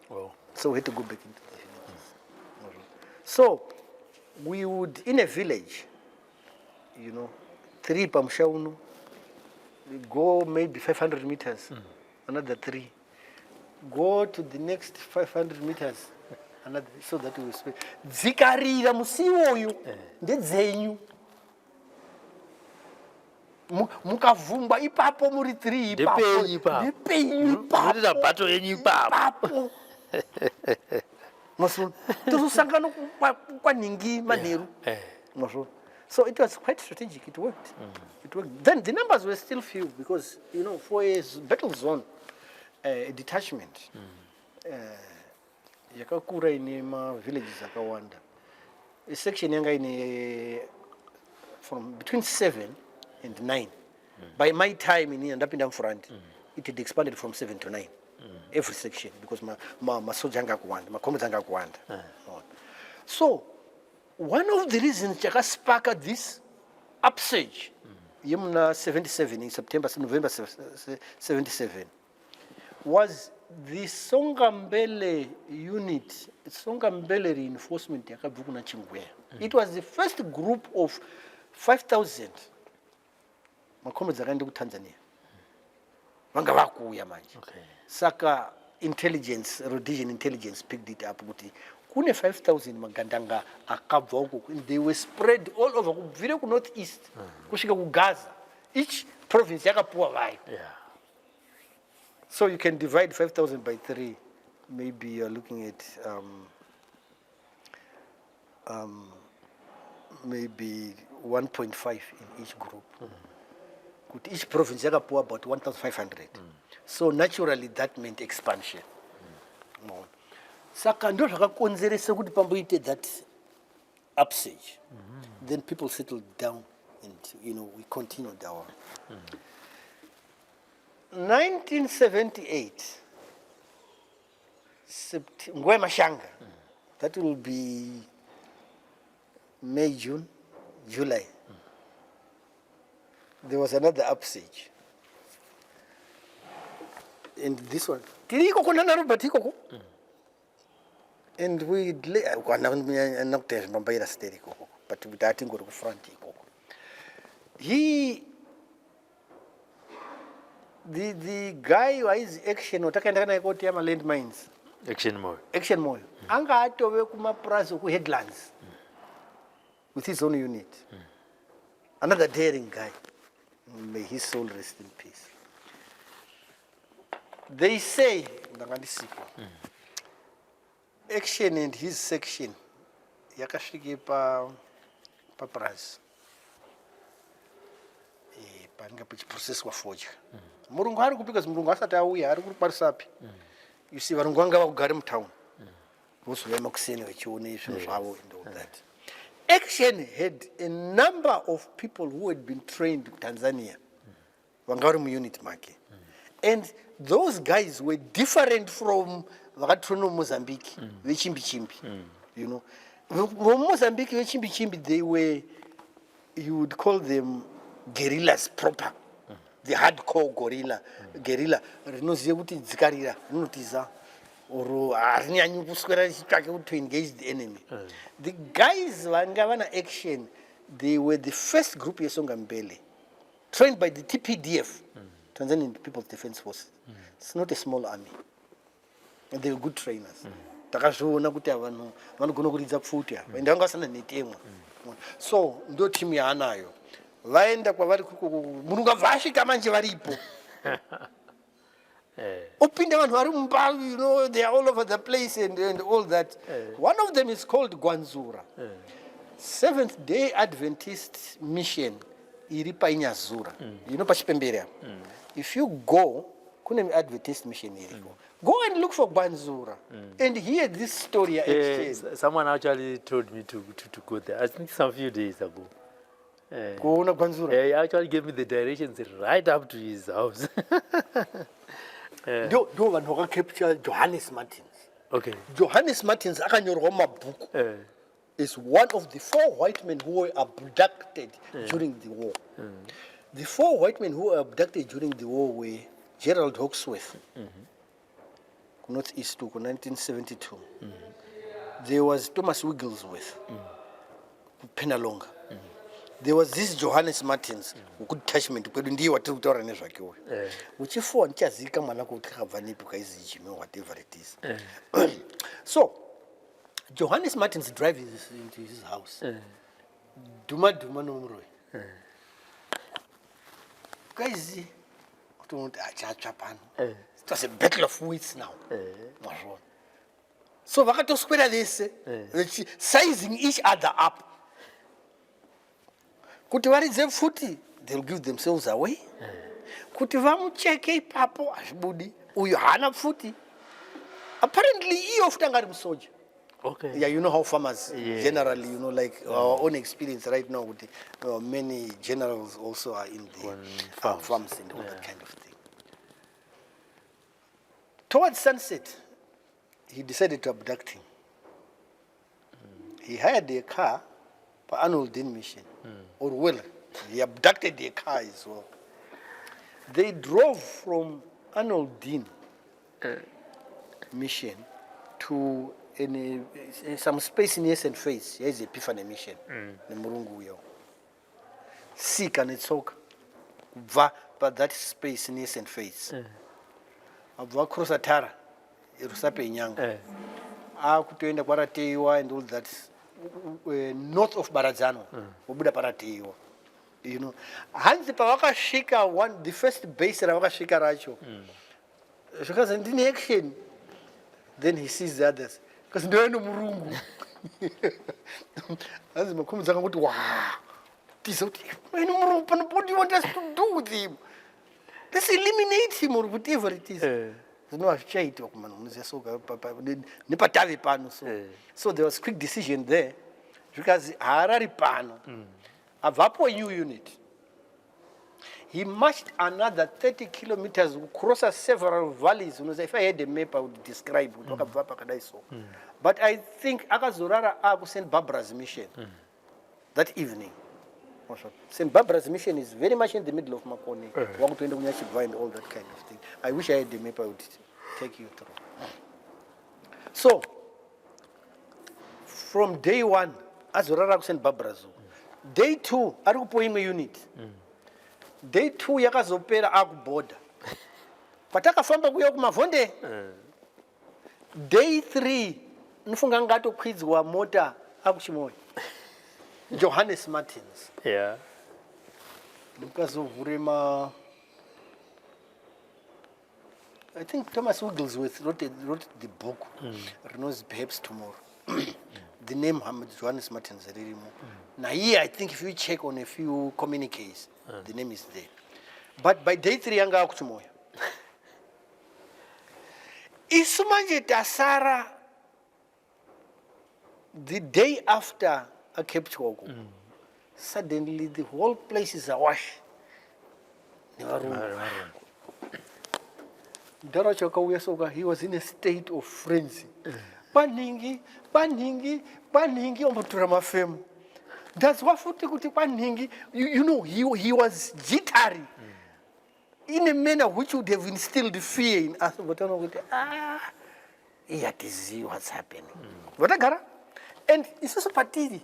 So we had to go back into the villages. So we would, in a village, 3 pamusha uno, we go maybe 500 meters, another 3. Go to the next 500 meters, another, so that we will spend. Dzikarira musiwoyu, ndedzenyu. Mukavhumba ipapo muri 3 ipapo. Ndepenyu ipapo. Muri bato yenyu ipapo. Maso. Tuzosangana kwaningi manheru. Maso. So it was quite strategic. It worked. It worked. Then the numbers were still few because for a battle zone, a detachment, yakakura ine ma villages akawanda. A section yanga ine from between 7 and 9. By my time in Ndapinda front, it had expanded from 7 to 9. Every section because my soldier anga kuwanda, my comrades anga kuwanda. So one of the reasons Chaka sparked this upsurge, Yemna 77 in November 77, was the Songambele unit, Songambele reinforcement yakabukuna Chimurenga. It was the first group of 5,000 makomrades akaenda ku Tanzania. Vanga vakuya manje. Saka intelligence, Rhodesian intelligence picked it up kuti kune 5,000 magandanga akabva uko. They were spread all over kubvira ku northeast kusvika ku Gaza. Each province yakapuwa vayo. So you can divide 5,000 by 3. Maybe you're looking at maybe 1.5 in each group. Each province yakapuwa about 1,500. So naturally that meant expansion. Saka ndo zvakakonzeresa kuti pamboite that upsurge. Then people settled down and we continued our 1978 Ngwe Mashanga. That will be May, June, July. There was another upsurge. And this one. And we but I think we front. The guy who is action otakandana ikoti ama landmines. Action more. Anga atove kuma prazo ku headlands. With his own unit. Another daring guy. May his soul rest in peace. They say, action and his section, yakashiki pa praz. Panga process wa forge. Murungu hari because murungu asata auya hari kuparisapi. You see varungu vanga vakugara mutown. Vosuvema kuseni vechione zvinhu zvavo and all that. Action had a number of people who had been trained in Tanzania. Vanga mu unit make. And those guys were different from Vagatrono Mozambique, Vechimbi. From Mozambique, Vechimbi, they were, you would call them guerrillas proper. The hardcore guerrilla. Rinoziabuti Zikarira, Notiza, or to engage the enemy. The guys, Vangavana action, they were the first group Yesongambele, trained by the TPDF. Tanzanian People's Defense Forces. It's not a small army. And they were good trainers. So, ndo timu ya anayo. Vaenda kwa vari mununga vashika manje varipo. Upinde vanhu vari mumbavu, they are all over the place and all that. One of them is called Gwanzura. Seventh-day Adventist mission. Iripa inyazura. Pachipemberia. If you go, kune Adventist mission go and look for Gwanzura and hear this story. Someone actually told me to go there. I think some few days ago. Kuona Kwanzura. He actually gave me the directions right up to his house. Ndo vanhu vakacapture Johannes Martins. Okay. Johannes Martins akanyorwa mabhuku is one of the 4 white men who were abducted during the war. The 4 white men who were abducted during the war were Gerald Hawksworth, Northeast 1972. There was Thomas Wigglesworth, Penalonga. There was this Johannes Martins, who could touch me to put in the water, which if one chazika manako takavanipuka is Jimmy, whatever it is. So, Johannes Martins drives into his house. Duma no muroi. Guys, it was a battle of wits now. So, Vakato square this, sizing each other up. Kuti varidze futi, they'll give themselves away. Kuti vamucheke papo ashbudi, uyu hana futi. Apparently, he often got him soldier. Okay. Yeah, you know how farmers generally, like our own experience right now with many generals also are in the farms and all that kind of thing. Towards sunset, he decided to abduct him. He hired a car for annual Dean mission. Or well, he abducted a car as well. They drove from Arnold Dean mission to some space in Essen Face. Here is Epiphany mission. Seek and it's okay. But that space in Essen Face. Ava cross Atara, Rusape Nyanga. Kutuenda Kwarateiwa and all that. North of Barazano, Obuda Paratio. Hansi Pawaka Shika one, the first base of Waka Shika Racho. Because in action, then he sees the others. Because no Murungu. As Makum Zangut, wow. What do you want us to do with him? Let's eliminate him or whatever it is. There's no shade of man. So there was quick decision there because Harari Pano, a Vapo new unit. He marched another 30 kilometers across several valleys. If I had a map, I would describe. But I think Akazurara Abu St. Barbara's mission that evening. St. Barbara's mission is very much in the middle of Makoni. And all that kind of thing. I wish I had the map, I would take you through. So, from day 1, Azurara St. Barbara's. Day 2, Arupoime unit. Day 2, Yakazopera Agu border. Pataka Famba Mavonde. Day 3, Nfungangato kids were motor Agushimoy. Johannes Martins. Yeah. Because of Urema, I think Thomas Wigglesworth wrote the book, Renault's Perhaps Tomorrow. The name Johannes Martins. Now here, I think if you check on a few communiques, the name is there. But by day 3, Yanga Akuchumoya. Isumanje Tasara, the day after a capture, suddenly the whole place is awash. Doroi, he was in a state of frenzy. Paningi, Omoturamafem. That's what Paningi, he was jittery in a manner which would have instilled fear in us. Here to see what's happening. And it's also partidi.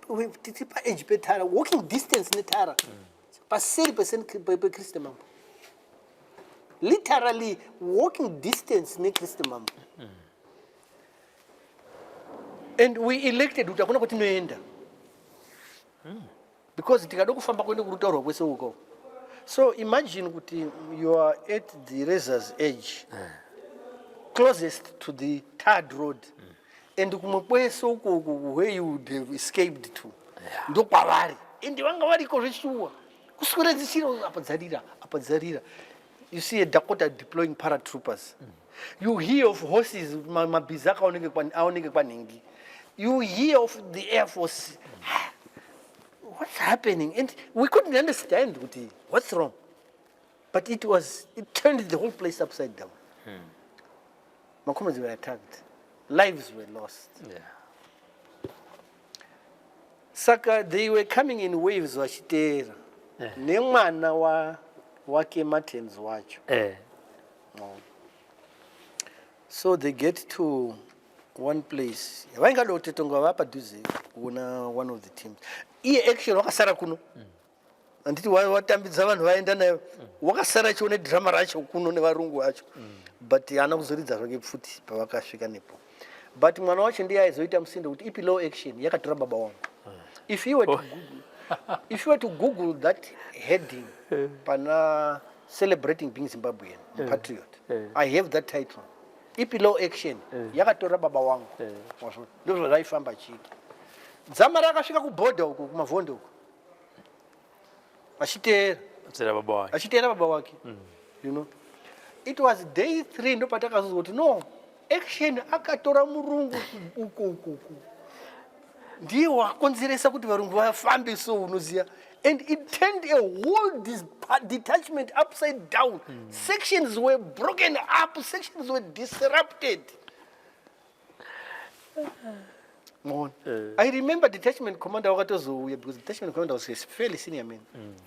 Walking distance in Tara. Passing Christem. Literally walking distance in Christem. And we elected Utakuna Continuenda. Because so imagine you are at the razor's edge, closest to the tarred road. And where you would have escaped to. You see a Dakota deploying paratroopers. You hear of horses, you hear of the Air Force what's happening? And we couldn't understand what's wrong. But it turned the whole place upside down. Makomas were attacked. Lives were lost. Yeah. Saka, they were coming in waves, wachitera. Nemwana wake Martins wacho. So they get to one place. Vaingalotetonga vapadhuze kuna one of the teams. Iye action wakasara kuno. Anditi watambidza vanhu vaenda nayo. Wakasara chione drama racho kuno nevarungu vacho. But haana kuzoridza zvake pfuti pavakasvika nepo. But mwana wacho ndiye aizoita musindo kuti ipi low action yakatora baba wangu. If you were to Google that heading, pana celebrating being Zimbabwean, patriot, I have that title. Ipilo action, yakatora baba wangu. Ndozvo zvaifamba chiki. Dzama rakasvika kuboda uko kumavhondo uko. Achiteera baba wake. You know. It was day 3 ndo patakazozwa kuti no, action akatora murungu uko. Ndiye wakonzeresa kuti varungu vafambe so unoziya. And it turned a whole detachment upside down. Sections were broken up, sections were disrupted. I remember detachment commander wakatozouya because detachment commander was a fairly senior man.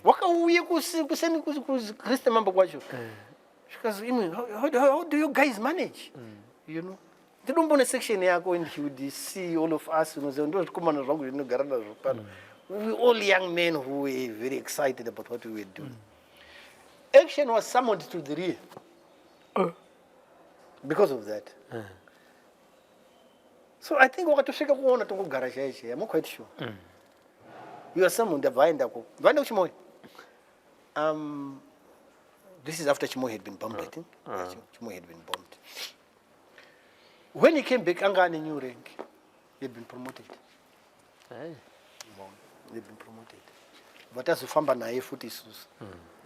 Wakauye kuseni kukriste mambo kwacho. Because how do you guys manage? You know? They don't want a section yako and he would see all of us. We were all young men who were very excited about what we were doing. Action was summoned to the rear because of that. So I think I'm quite sure. You are summoned to Chimoy. This is after Chimoy had been bombed, I think. Chimoy had been bombed. When he came back, Anga in a new rank, he had been promoted. They've been promoted. But as Famba na Futisus,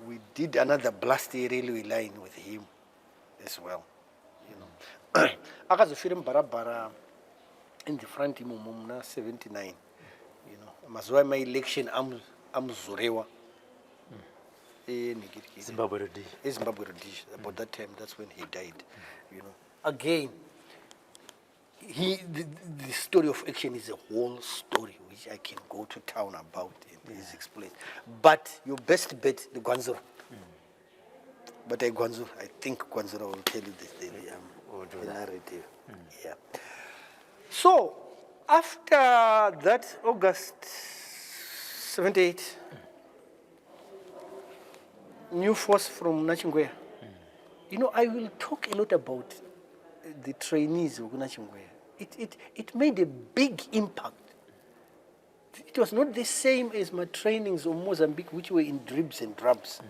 we did another blasty railway line with him as well. You know. Akazu film barabara in the front imumuna 79. You know. Mazwa my election am Zorewa. Zimbabwe Rhodesia. About that time, that's when he died. You know. Again, the story of action is a whole story which I can go to town about and is explained. But your best bet, the Gwanzura. But I think Gwanzura will tell you the narrative. Yeah. So after that, August 78, new force from Nachingwea. You know, I will talk a lot about the trainees of Nachingwea. It made a big impact. It was not the same as my trainings of Mozambique, which were in dribs and drabs.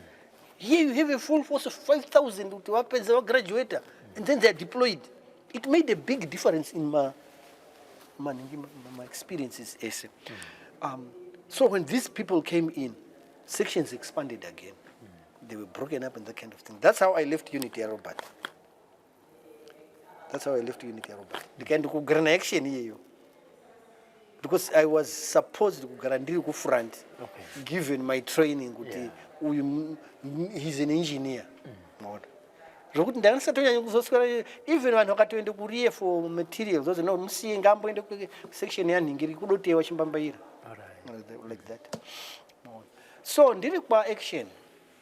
Here you have a full force of 5,000 to weapons, graduator, and then they are deployed. It made a big difference in my experiences. So when these people came in, sections expanded again. They were broken up and that kind of thing. That's how I left Unity Robert. The kind of grand action here. Because I was supposed to go front, given my training. He's an engineer. Even when I got to Korea for materials, those no seeing section like that. So in the action,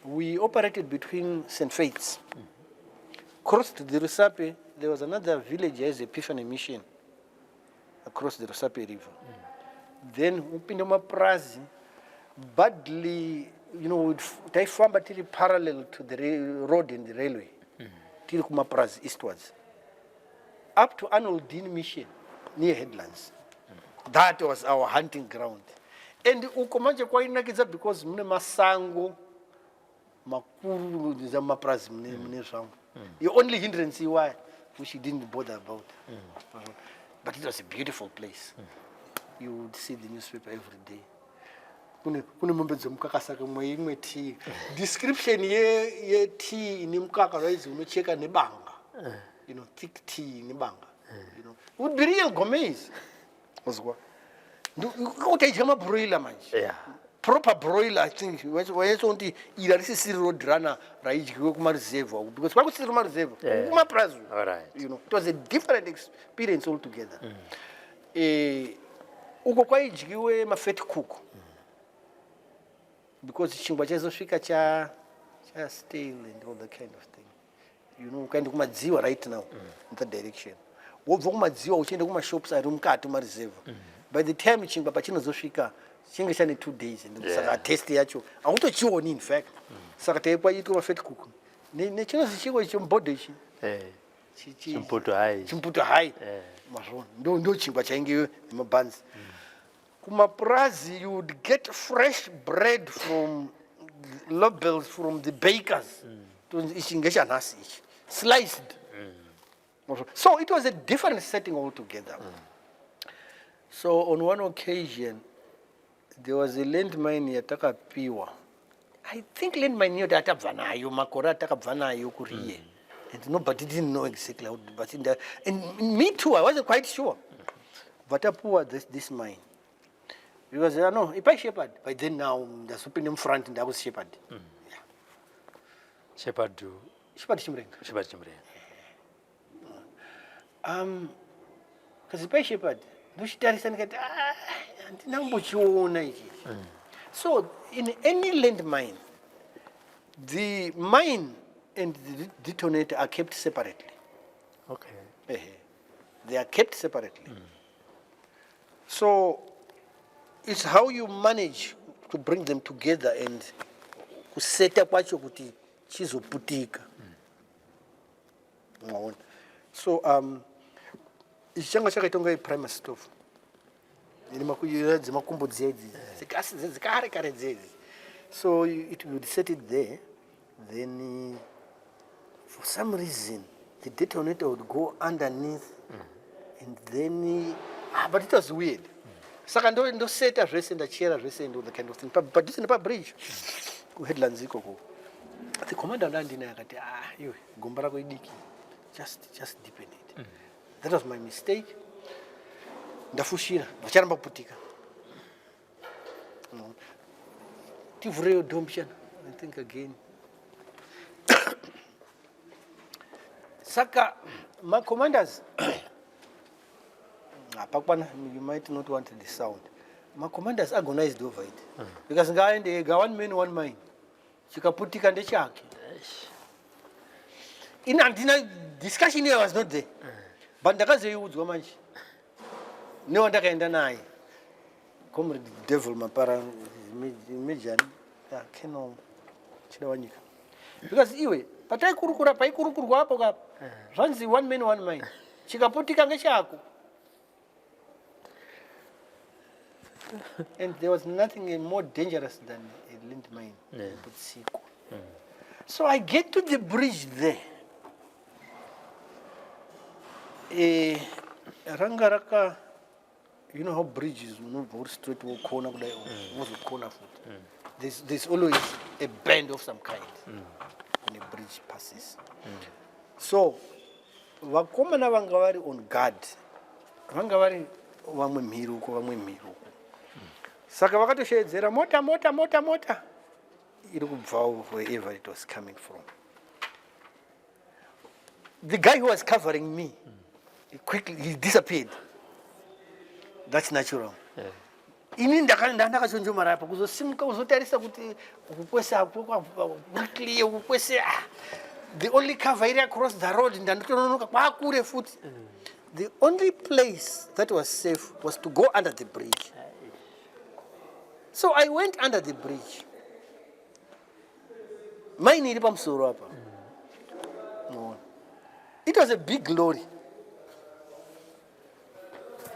we operated between St. Faith's. Crossed the Rusape, there was another village as Epiphany Mission across the Rusape River. Then Upindoma Prazi, badly, you know, Taifamba till parallel to the road in the railway, till Kumaprazi eastwards, up to Arnoldine Mission near Headlands. That was our hunting ground. And Ukomaja Kwainakiza because Mune Masango, Makuru, Zamaprazi, Mune Sango. The only hindrance why, which he didn't bother about. But it was a beautiful place. You would see the newspaper every day. Description ye tea ni mkaka rice unacheka ni banga. You know, thick tea ni banga. You know, it would be real gourmets. Utaijama broiler man. proper broiler, I think, when it's only either this is road runner, right, you go reserve, because what was the reserve? All right. You know, it was a different experience altogether. Uko kwa ijiwe mafeti kuku. Because chingwa chezo fika cha stale and all that kind of thing. You know, kind of kumadziwa right now in that direction. Wobva kumadziwa uchende kuma shops ari mukati ma reserve. By the time chingwa pachinozosvika chinge chane 2 days and saka test yacho autochioni in fact. Saka tepa yitwa mafeti kuku. Nechinozi chingwa chimbodo ichi. Chimputo high. Ndo chingwa chainge mabanzi. Kumapurazi, you would get fresh bread from lobels from the bakers. Sliced. So it was a different setting altogether. So on one occasion, there was a landmine yataka piwa. I think landmine yataka vanayo, makora yataka vanayo kuriye. And nobody didn't know exactly how, but and me too, I wasn't quite sure. Vatapuwa this mine. Because no, if I shepherd, by then now the super in front and I was shepherd. Yeah. Shepherd do. Shepherd Chimurenga. Shepherd Chimurenga. Because if I shepherd, no she tells and get so in any landmine, the mine and the detonator are kept separately. Okay. They are kept separately. So it's how you manage to bring them together and to set up what you put chizoputika. So it's changa chaka itonga primer stove. So it would set it there, then for some reason the detonator would go underneath and then but it was weird. Saka ndo set a rest and a chair rest and all the kind of thing. But this is a bridge. Go head Lanziko. The commander landed in you Gumbara idiki. Just deepen it. That was my mistake. Ndafushira, vacharamba putika. Tivreo dompshan, I think again. Saka, my commanders. You might not want the sound. My commanders agonized over it. Because guy they got 1 man, 1 mind. Chikaputika and the shark. In Antina discussion here was not there. But the guys would go much. No one can deny. Come the devil, my parent, Mijan, cannot. Because anyway, but I could runs the 1 man, 1 mind. Chikaputika and the shark. And there was nothing more dangerous than a landmine. So I get to the bridge there. Rangaraka, you know how bridges, very straight corner, corner foot. There's always a bend of some kind when a bridge passes. So, wakomana wangavari on guard. Wangavari wamwe miruko. Saka wakatoshedzera mota iri kubva wherever it was coming from. The guy who was covering me, he disappeared. That's natural. Ini ndakachonjomara apa kuzosimuka uzotarisa kuti ukukwesa quickly ukukwesa the only cover area across the road ndandotononoka kwakure futi. The only place that was safe was to go under the bridge. So I went under the bridge. Mine iri pamusoro apa. It was a big lorry.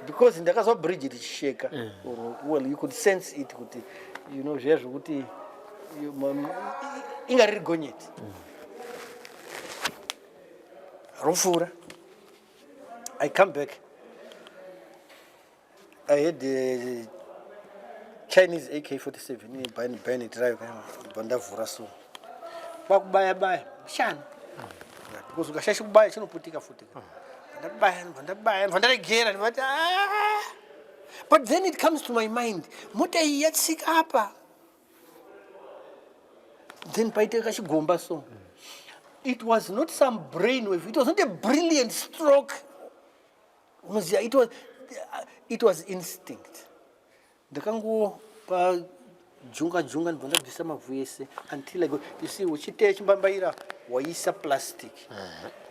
Because in the case of bridge it is shaker. Well, you could sense it. You know, ingari gonyet. Rufura. I come back. I had the Chinese AK-47. Bani drive. Banda vuraso. Bakubaya. Shan. Because ukashashi kubaya chino putika futika. But then it comes to my mind, mota yatsika apa then paiteka chigomba so. It was not some brainwave. It was not a brilliant stroke. It was instinct. Ndakango pa junga ndibvanda bvisa mavhu ese until I go. You see, uchiteya chimbambaira waisa plastic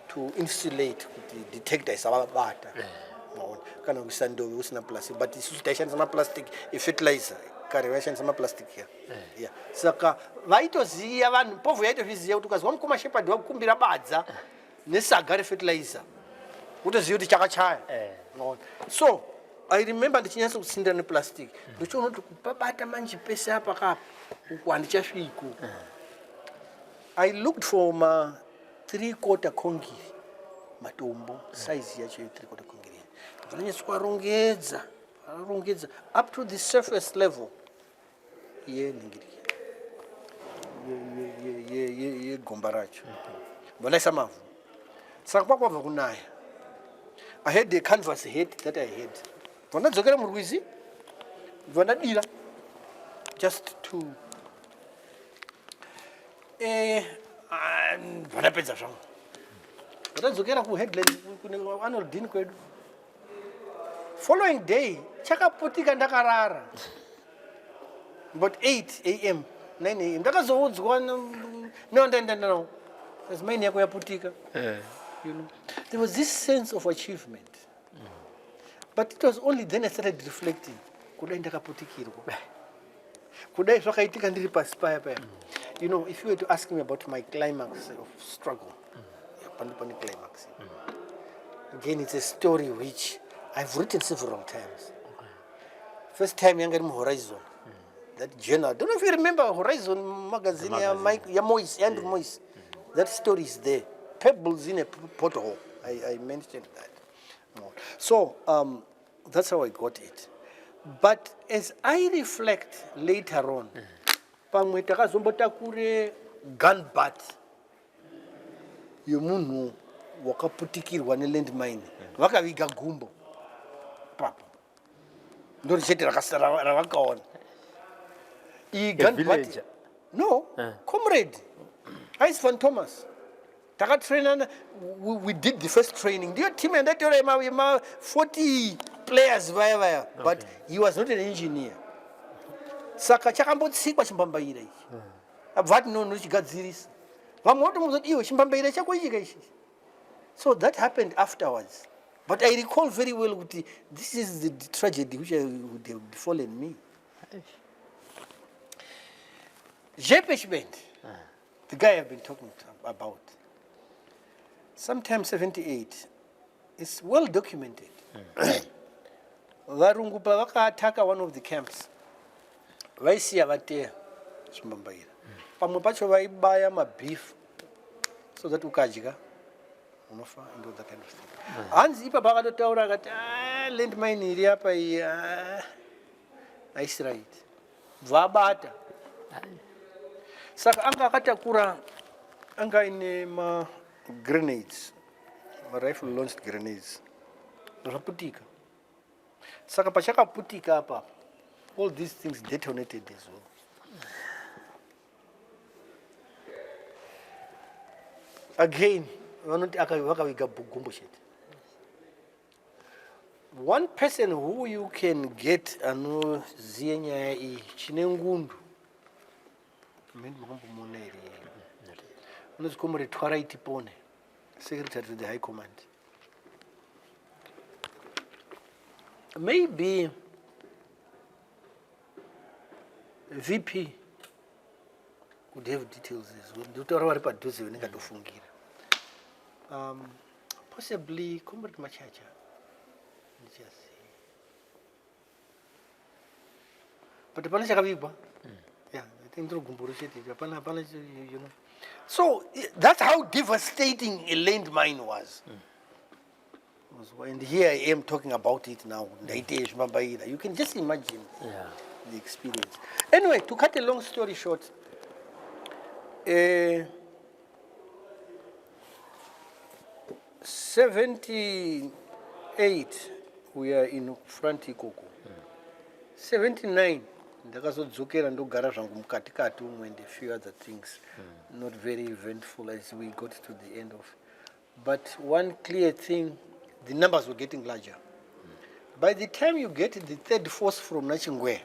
to insulate kuti detector isabata. Kana kuisa ndovi usina plastic, but isusu taishandisa plastic fertilizer. Kare vaishandisa plastic here. Yeah. Saka vaitoziya vanhu povhu yaitozviziya kuti ukazwa mukoma shepherd wakukumbira badza nesaga refertilizer utoziva kuti chakachaya. So I remember ndichinyatsa kutsindira neplastic ndochiona kuti kupabata manje pese apa kapa uku handichasviko. I looked for ma 3/4 kongiri matombo size yacho 3/4 kongiri ndinonyatsorongedza up to the surface level ye gomba racho vanaisa mavhu saka kwakwabva kunaya. I had the canvas head that I had. Vandadzokera murwizi vandadira just to vandapedza zvangu vandadzokera kuheadland kune Arnoldine kwedu. Following day chakaputika ndakarara about 8 a.m. 9 a.m. ndakazoudzwa no as maini yako yaputika. You know, there was this sense of achievement, but it was only then I started reflecting. Kudai ndakaputikirwa, kudai zvakaitika ndiri pasi paya. You know, if you were to ask me about my climax of struggle, pani climax. Again, it's a story which I've written several times. First time yanga mu Horizon, that journal. I don't know if you remember Horizon magazine. Ya Moise, Andrew Moise. That story is there. Pebbles in a pothole. I mentioned that. So that's how I got it. But as I reflect later on, pamwe takazombotakure gun butt yomunhu wakaputikirwa nelandmine vakaviga gumbo papa ndori chete ravakaona iyi gun butt. No, comrade Ice Van Thomas. We did the first training. The team and that 40 players vaya, but he was not an engineer. Saka chakambotsikwa chimbambaira ichi. Abvati no chigadzirisa. Vamoto muzoti iwe chimbambaira chako ichi kaishi. So that happened afterwards. But I recall very well that this is the tragedy which would have befallen me. Jepesh Band, the guy I've been talking about. Sometime 78, it's well documented. Varungu pa vakataka one of the camps. Vaisiya vateya chimbambaira. Pamwe pacho vaibaya beef so that ukadya unofa and all that kind of thing. Hanzi ipa pakatotaura akati landmine iri apa iyi aisira iti. Vabata. Saka anga akatakura anga ine ma grenades, rifle launched grenades. Zvaputika. Saka pachakaputika apa, all these things detonated as well. Again, one person who you can get anoziya nyaya iyi chine ngundu. Comrade Doroi Tipone, Secretary to the High Command. Maybe VP could have details as well. Possibly Comrade Machacha. But the Panachaka, yeah, I think through Gumburusheti, you know. So that's how devastating a landmine was. And here I am talking about it now. You can just imagine the experience. Anyway, to cut a long story short, 78, we are in Frantikoko. 79, ndakazodzokera ndogara zvangu mukati umwe and a few other things, not very eventful as we got to the end of. But one clear thing, the numbers were getting larger. By the time you get the third force from Nachingwe,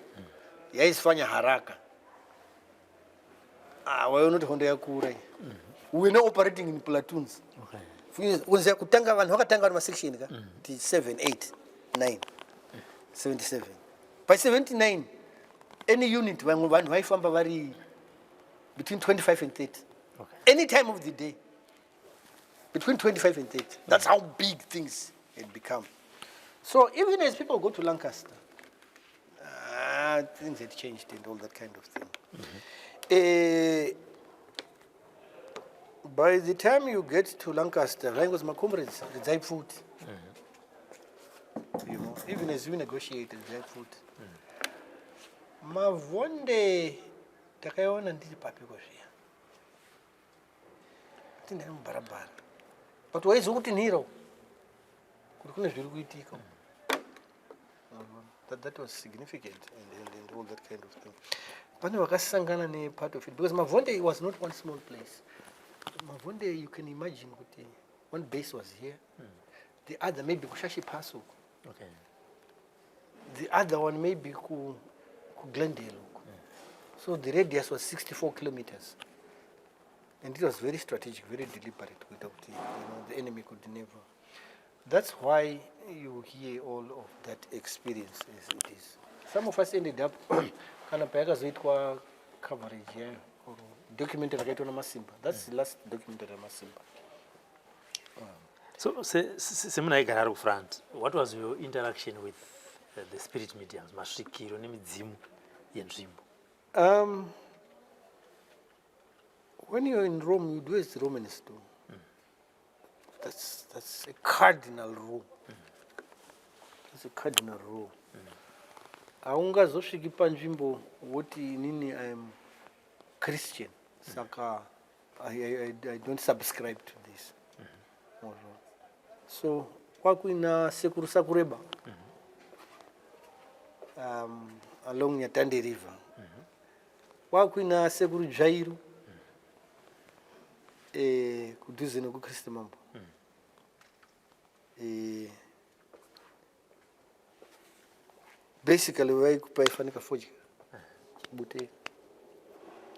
yaisifanya haraka. Wayonoti hondo yakura. We were not operating in platoons. Unza kutanga vanhu vakatanga vari section ka 7 8 9 77. By 79 any unit vanhu vaifamba vari between 25 and 30. Any time of the day. Between 25 and 30. That's how big things had become. So even as people go to Lancaster, things had changed and all that kind of thing. By the time you get to Lancaster, Rangos my comrades, the Zai food. You know, even as we negotiated Zai food. Mavonde takayona nditi papi kozvia. Tindari mubarabara. But why is it in hero? That was significant and all that kind of thing. But part of it because Mavonde was not one small place. Mavonde, you can imagine one base was here, the other maybe Kushashi Paso. Okay. The other one maybe Ku Glendale. So the radius was 64 kilometers. And it was very strategic, very deliberate. Without the enemy could never. That's why you hear all of that experience as it is. Some of us ended up kind of coverage here or documented on Masimba. That's the last documented on Masimba. So, Semuna Igararu front, what was your interaction with the spirit mediums, Mashikiro, Nemidzimu, Yenzimbo? When you're in Rome, you do as the Romans do. That's a cardinal rule. It's a cardinal rule. Aungazosviki panzvimbo woti inini I am Christian. Saka I don't subscribe to this. So kwakuina sekuru sakureba along Nyatande River. Kwakuina sekuru Jairu kuduze nokuKristu mambo. Basically, we kupai fanika foji, bute,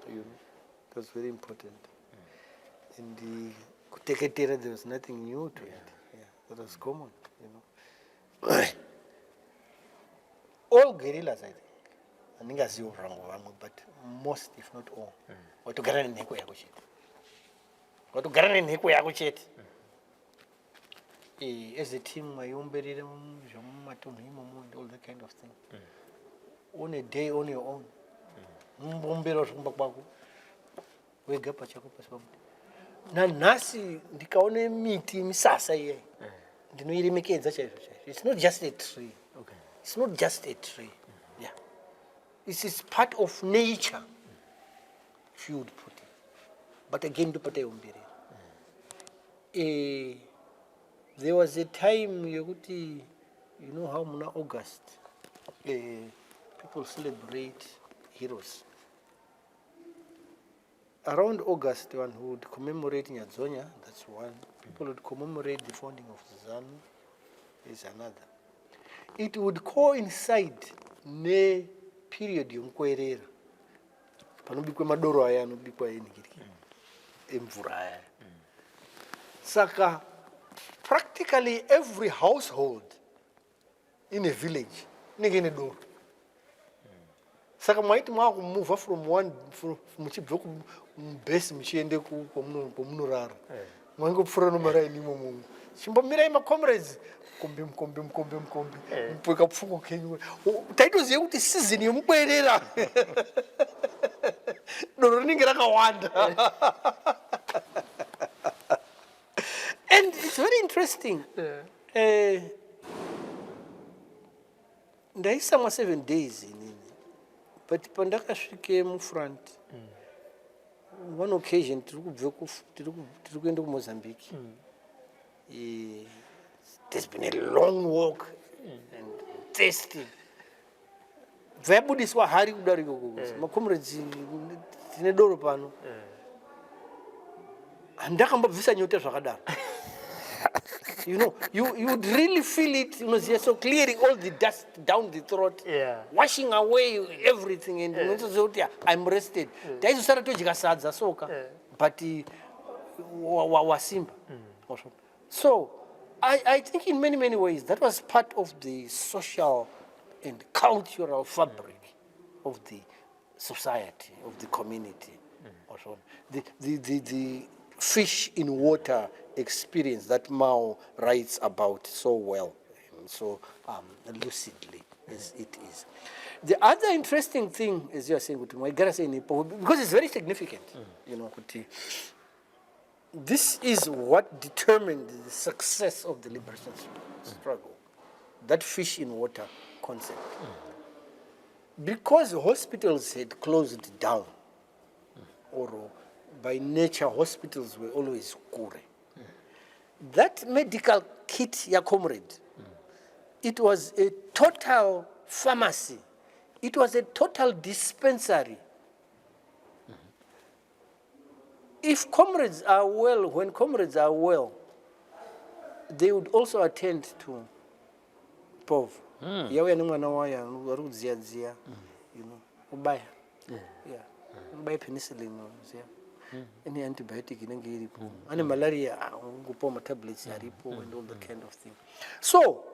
you know, that's very important. In the kuteketera, there was nothing new to it. Yeah, that was common, you know. All guerrillas, I think. I think I see but most, if not all, what to garane neko yakuchit. What to garane neko yakuchit. As a team, my own buried and all that kind of thing. On a day on your own. Wake up at Chacopas. Nasi, the Kaone meeting Sasa. It's not just a tree. Okay. It's not just a tree. Yeah. It is part of nature, if you would put it. But again, to put it. There was a time, you know how Muna August, people celebrate heroes. Around August, one would commemorate Nyazonya, that's one. People would commemorate the founding of ZANU, is another. It would coincide ne period yomkwerera. Panobikwe Doroi anobikwa emvura. Saka practically every household in a village nigene door. Saka might move from one from Muchibroku base mchiende ku komunurara. Mwango pfura no mara ni mumu. Shimba mira ima comrades kombi. Mpweka Pfukwa kenyu. Taito ziye kuti season yomukwerera. Doro ningira kawanda. And it's very interesting. There is some 7 days in it. But Pandaka Shike mu front. One occasion, to go into Mozambique. There's been a long walk and testing. vayabudiswa hari kudarika ukoko macomrades tine doro pano handakambobvisa nyota zvakadaro. You know, you would really feel it, you know, so clearing all the dust down the throat, washing away everything, and I'm rested. Taizosara tojika sadza soka, but wasimba. So I think in many ways that was part of the social and cultural fabric of the society, of the community. The fish in water experience that Mao writes about so well, so lucidly as it is. The other interesting thing, as you are saying, because it's very significant, you know, this is what determined the success of the liberation struggle, that fish in water concept. Because hospitals had closed down, or by nature hospitals were always kure. That medical kit, ya comrade, it was a total pharmacy. It was a total dispensary. If comrades are well, when comrades are well, they would also attend to Prof. Yawe mwana waya warudziadzia, you know, ubaya. Yeah. Ubaya penicillin zia. Any antibiotic inenge iripo. Ane malaria ngupoma tablets aripo and all that kind of thing. So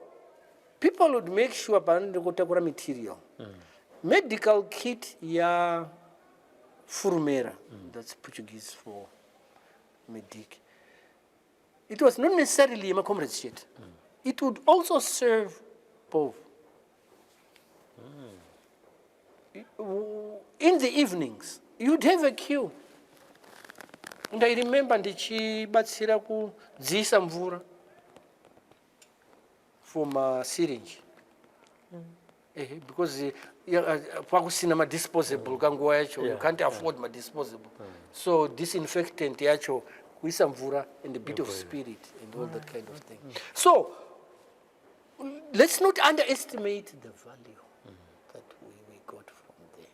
people would make sure pande kutakura material. Medical kit ya furumera, that's Portuguese for medic. It was not necessarily a comrade's shit. It would also serve both. In the evenings, you'd have a queue. And I remember ndichibatsira kudziisa mvura from a syringe. Because pakusina ma disposable kanguwa yacho, you can't afford my disposable. So disinfectant yacho kuisa mvura and a bit of spirit and all that kind of thing. So let's not underestimate the value that we got from there.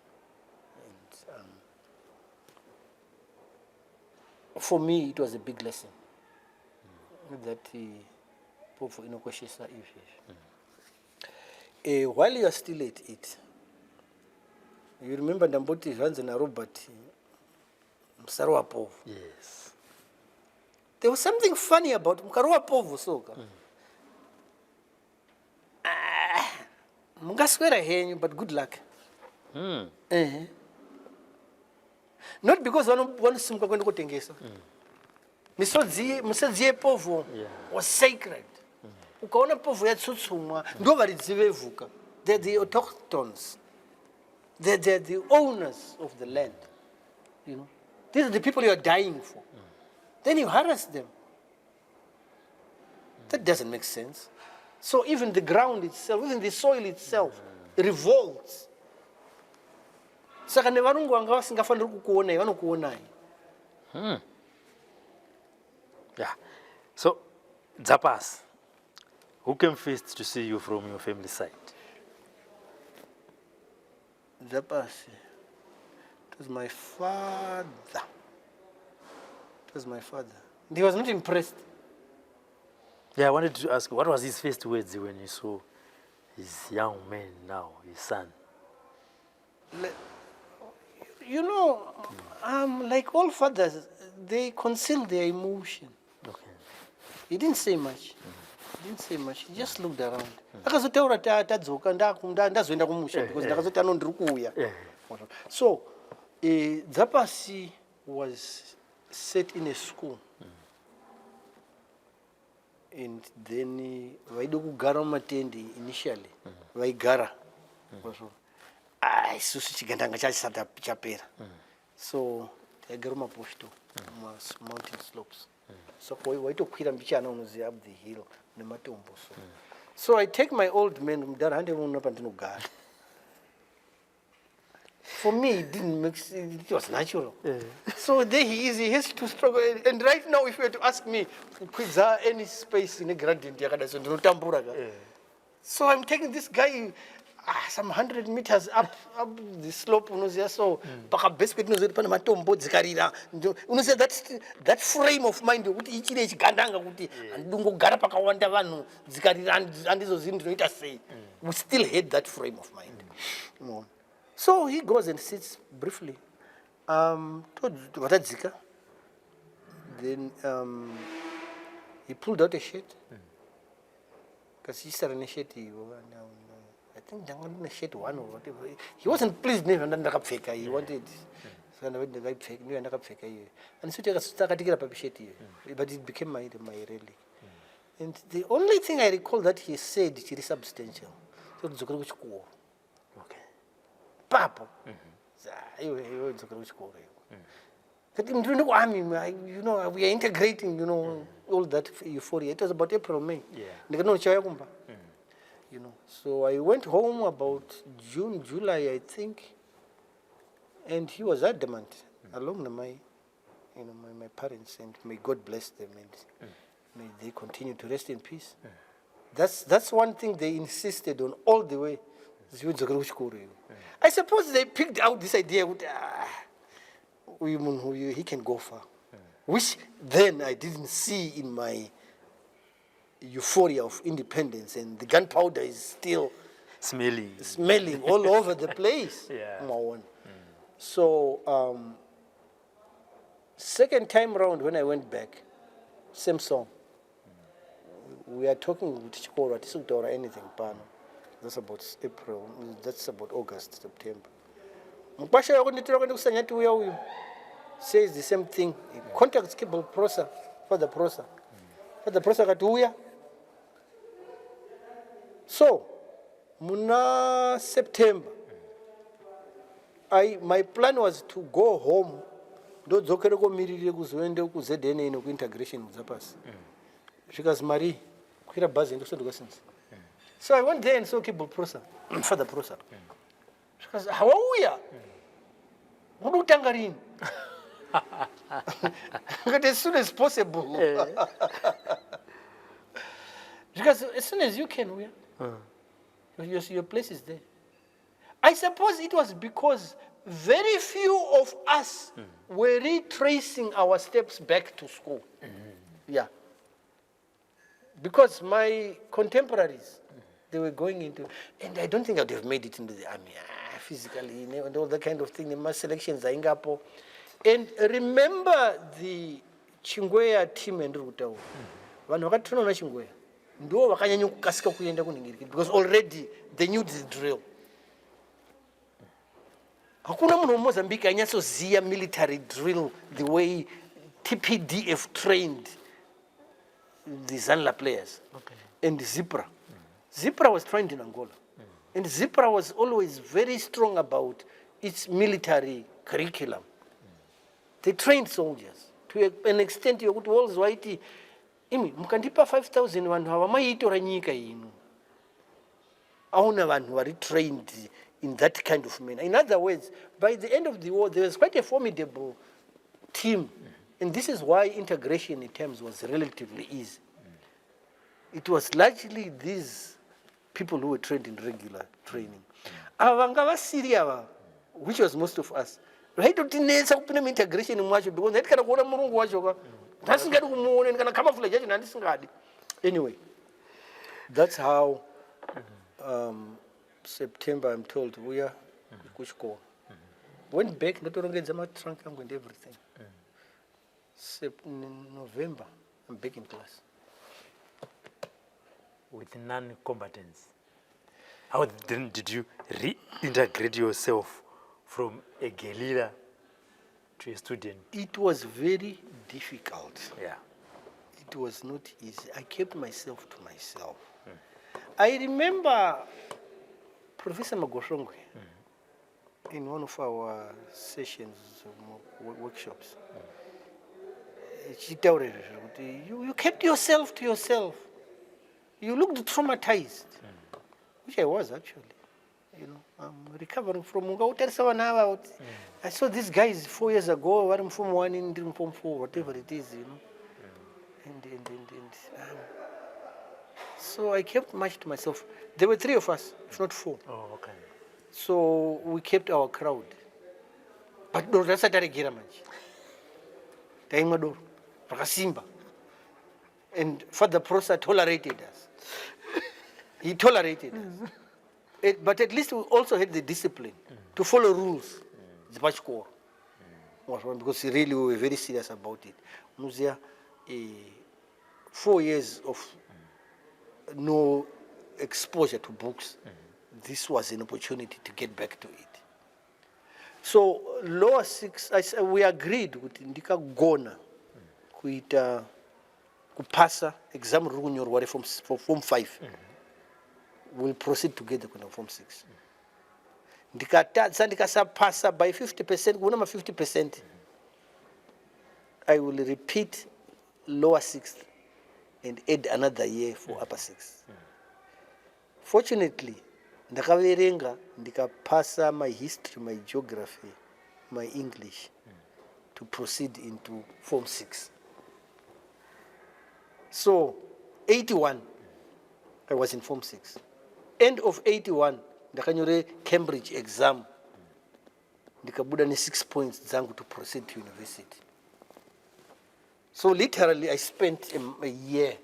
And for me, it was a big lesson that Prof. Inokweshisa while you are still at it, you remember Ndamboti Ranzana Robert Msarwa Prof. Yes. There was something funny about Mkarwa Prof. Soka. Mungaswera henyu, but good luck. Not because one simka kwenda kutengesa. Misodziye Prof. Was sacred. Ukaona Prof ya tsutsumwa ndo varidzivevuka. They're the autochthones. They're the owners of the land. You know, these are the people you are dying for. Then you harass them. That doesn't make sense. So even the ground itself, even the soil itself, revolts. Saka nevarungu vanga vasingafaniri kukuonai vanokuonai. Yeah. So, Zapas, who came first to see you from your family side? Zapas, it was my father. It was my father. He was not impressed. Yeah, I wanted to ask, what was his first words when you saw his young man now, his son? You know, like all fathers, they conceal their emotion. Okay. He didn't say much. He didn't say much. He just looked around. Because so, Zapasi was set in a school. And then vaido kugara mumatende initially vaigara isusu chigandanga chasati chapera so taigara mumaposto mountain slopes so waitokwira mbichana unoziva up the hill nematombo so I take my old man mudhara handimuona pandinogara. For me, it didn't make sense. It was natural. So there he is. He has to struggle. And right now, if you were to ask me, is there any space in a garden? So I'm taking this guy. some 100 meters up the slope, so paka basket pana matombo dzikarira. Unoziya that frame of mind kuti ichire chigandanga kuti ndungogara pakawanda vanhu dzikarira andizo zvinhu zvinoita sei. We still had that frame of mind. So he goes and sits briefly. Vatadzika. Then he pulled out a shirt. Because he started a shirt. I think a shirt one or whatever. He wasn't pleased. He wanted. And so he started a shirt. But it became my relic. And the only thing I recall that he said is substantial. Okay. Papa. We are integrating, all that euphoria. It was about April, May. So I went home about June, July, I think, and he was adamant, along with my parents, and may God bless them, and may they continue to rest in peace. That's one thing they insisted on all the way. I suppose they picked out this idea. He can go far, which then I didn't see in my euphoria of independence, and the gunpowder is still smelling all over the place. So second time round when I went back, same song. We are talking with Chikora or anything, Pano. That's about April. That's about August, September. Says the same thing. He contacts Kibble Prosa for the Prosa. For the Prosa Katuya. So, Muna September, my plan was to go home. Do Zokerego Miri Guzwende Kuzedene in integration with Zapas. Because Marie, Kira Baz and so I went there and saw Kibble Prosa for the Prosa. Because how are we? Mudu Tangarin. As soon as possible. Because as soon as you can, your place is there. I suppose it was because very few of us were retracing our steps back to school. Yeah. Because my contemporaries, they were going into, and I don't think I would have made it into the army physically, and all that kind of thing. The mass selections are in Gapo. And remember the Chingwea team and Rutao. Because already they knew the drill. Hakuna mtu Mozambique anyasozia military drill the way TPDF trained the Zanla players. And Zipra. Zipra was trained in Angola. And Zipra was always very strong about its military curriculum. They trained soldiers to an extent you could always write, Mukandipa 5,000 one hawamayitora nyika inu. Auna vanhu were trained in that kind of manner. In other words, by the end of the war, there was quite a formidable team. And this is why integration in terms was relatively easy. It was largely these people who were trained in regular training. Avangava Syria, which was most of us. Right to integration in Macho because that kind of water Murungu doesn't get moon and gonna camouflage and anyway, that's how September I'm told we are Kushko. Went back, not only Zama trunk and everything. November, I'm back in class. With non-combatants. How then did you reintegrate yourself from a guerrilla to a student? It was very difficult. Yeah. It was not easy. I kept myself to myself. I remember Professor Magoshongwe in one of our sessions, workshops. She told me, you kept yourself to yourself. You looked traumatized, which I was actually. I'm recovering from Muga. I saw these guys 4 years ago, I'm from 1 in from 4, whatever it is, And So I kept much to myself. There were 3 of us, if not 4. Oh, okay. So we kept our crowd. But doro rasataregira manje. Taimwa doro. Rakasimba. And Father Prosa tolerated us. He tolerated us. But at least we also had the discipline to follow rules. It's much core. Because really we were very serious about it. Muzia, 4 years of no exposure to books. This was an opportunity to get back to it. So lower 6, we agreed with Ndika Gona, kuita kupasa exam runyor for Form 5. We'll proceed together with Form 6. Ndika pasa by 50%, gunama 50%. I will repeat lower 6th and add another year for upper 6th. Fortunately, ndakaverenga ndikapasa my history, my geography, my English to proceed into Form 6. So 81 I was in Form 6. End of 81 ndakanyore Cambridge exam ndikabuda ni 6 points zangu to proceed to university. So literally I spent a year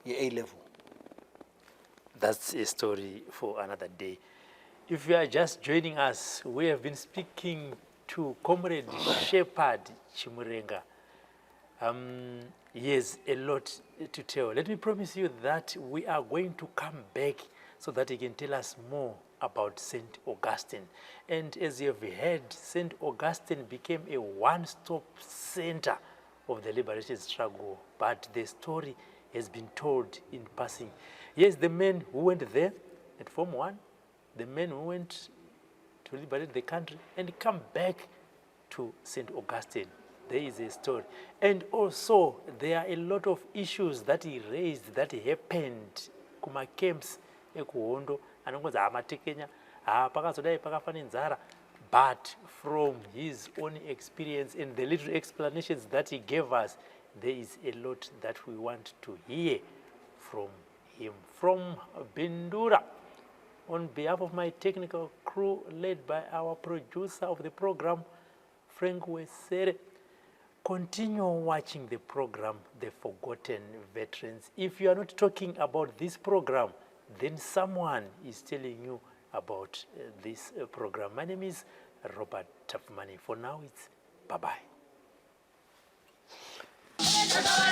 A level. That's a story for another day. If you are just joining us, we have been speaking to Comrade Shepherd Chimurenga. He has a lot to tell. Let me promise you that we are going to come back so that he can tell us more about St. Augustine. And as you have heard, St. Augustine became a one-stop center of the liberation struggle, but the story has been told in passing. Yes, the men who went there at Form 1, the men who went to liberate the country and come back to St. Augustine. There is a story. And also, there are a lot of issues that he raised that happened kuma camps ekuhondo anongoza amatekenya pakazodai pakafana nzara, but from his own experience and the little explanations that he gave us, there is a lot that we want to hear from him. From Bindura, on behalf of my technical crew led by our producer of the program, Frank Wesere, continue watching the program, The Forgotten Veterans. If you are not talking about this program, then someone is telling you about this program. My name is Robert Tafmani. For now, it's bye-bye. Baba,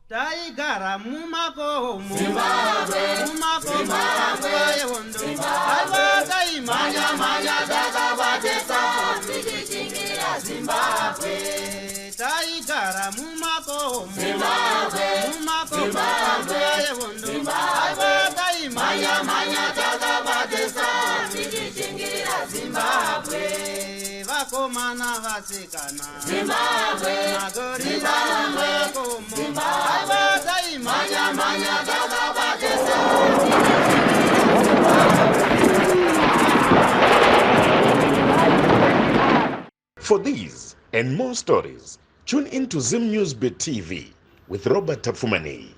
taigara mumakomo yehondo taimanya takabatesa taigara mumakomo yehondo taimanya takabatesa vakomana vasikana magori vakomo taimanya takabatesa For these and more stories, tune in to Zim News Bit TV with Robert Tafumani.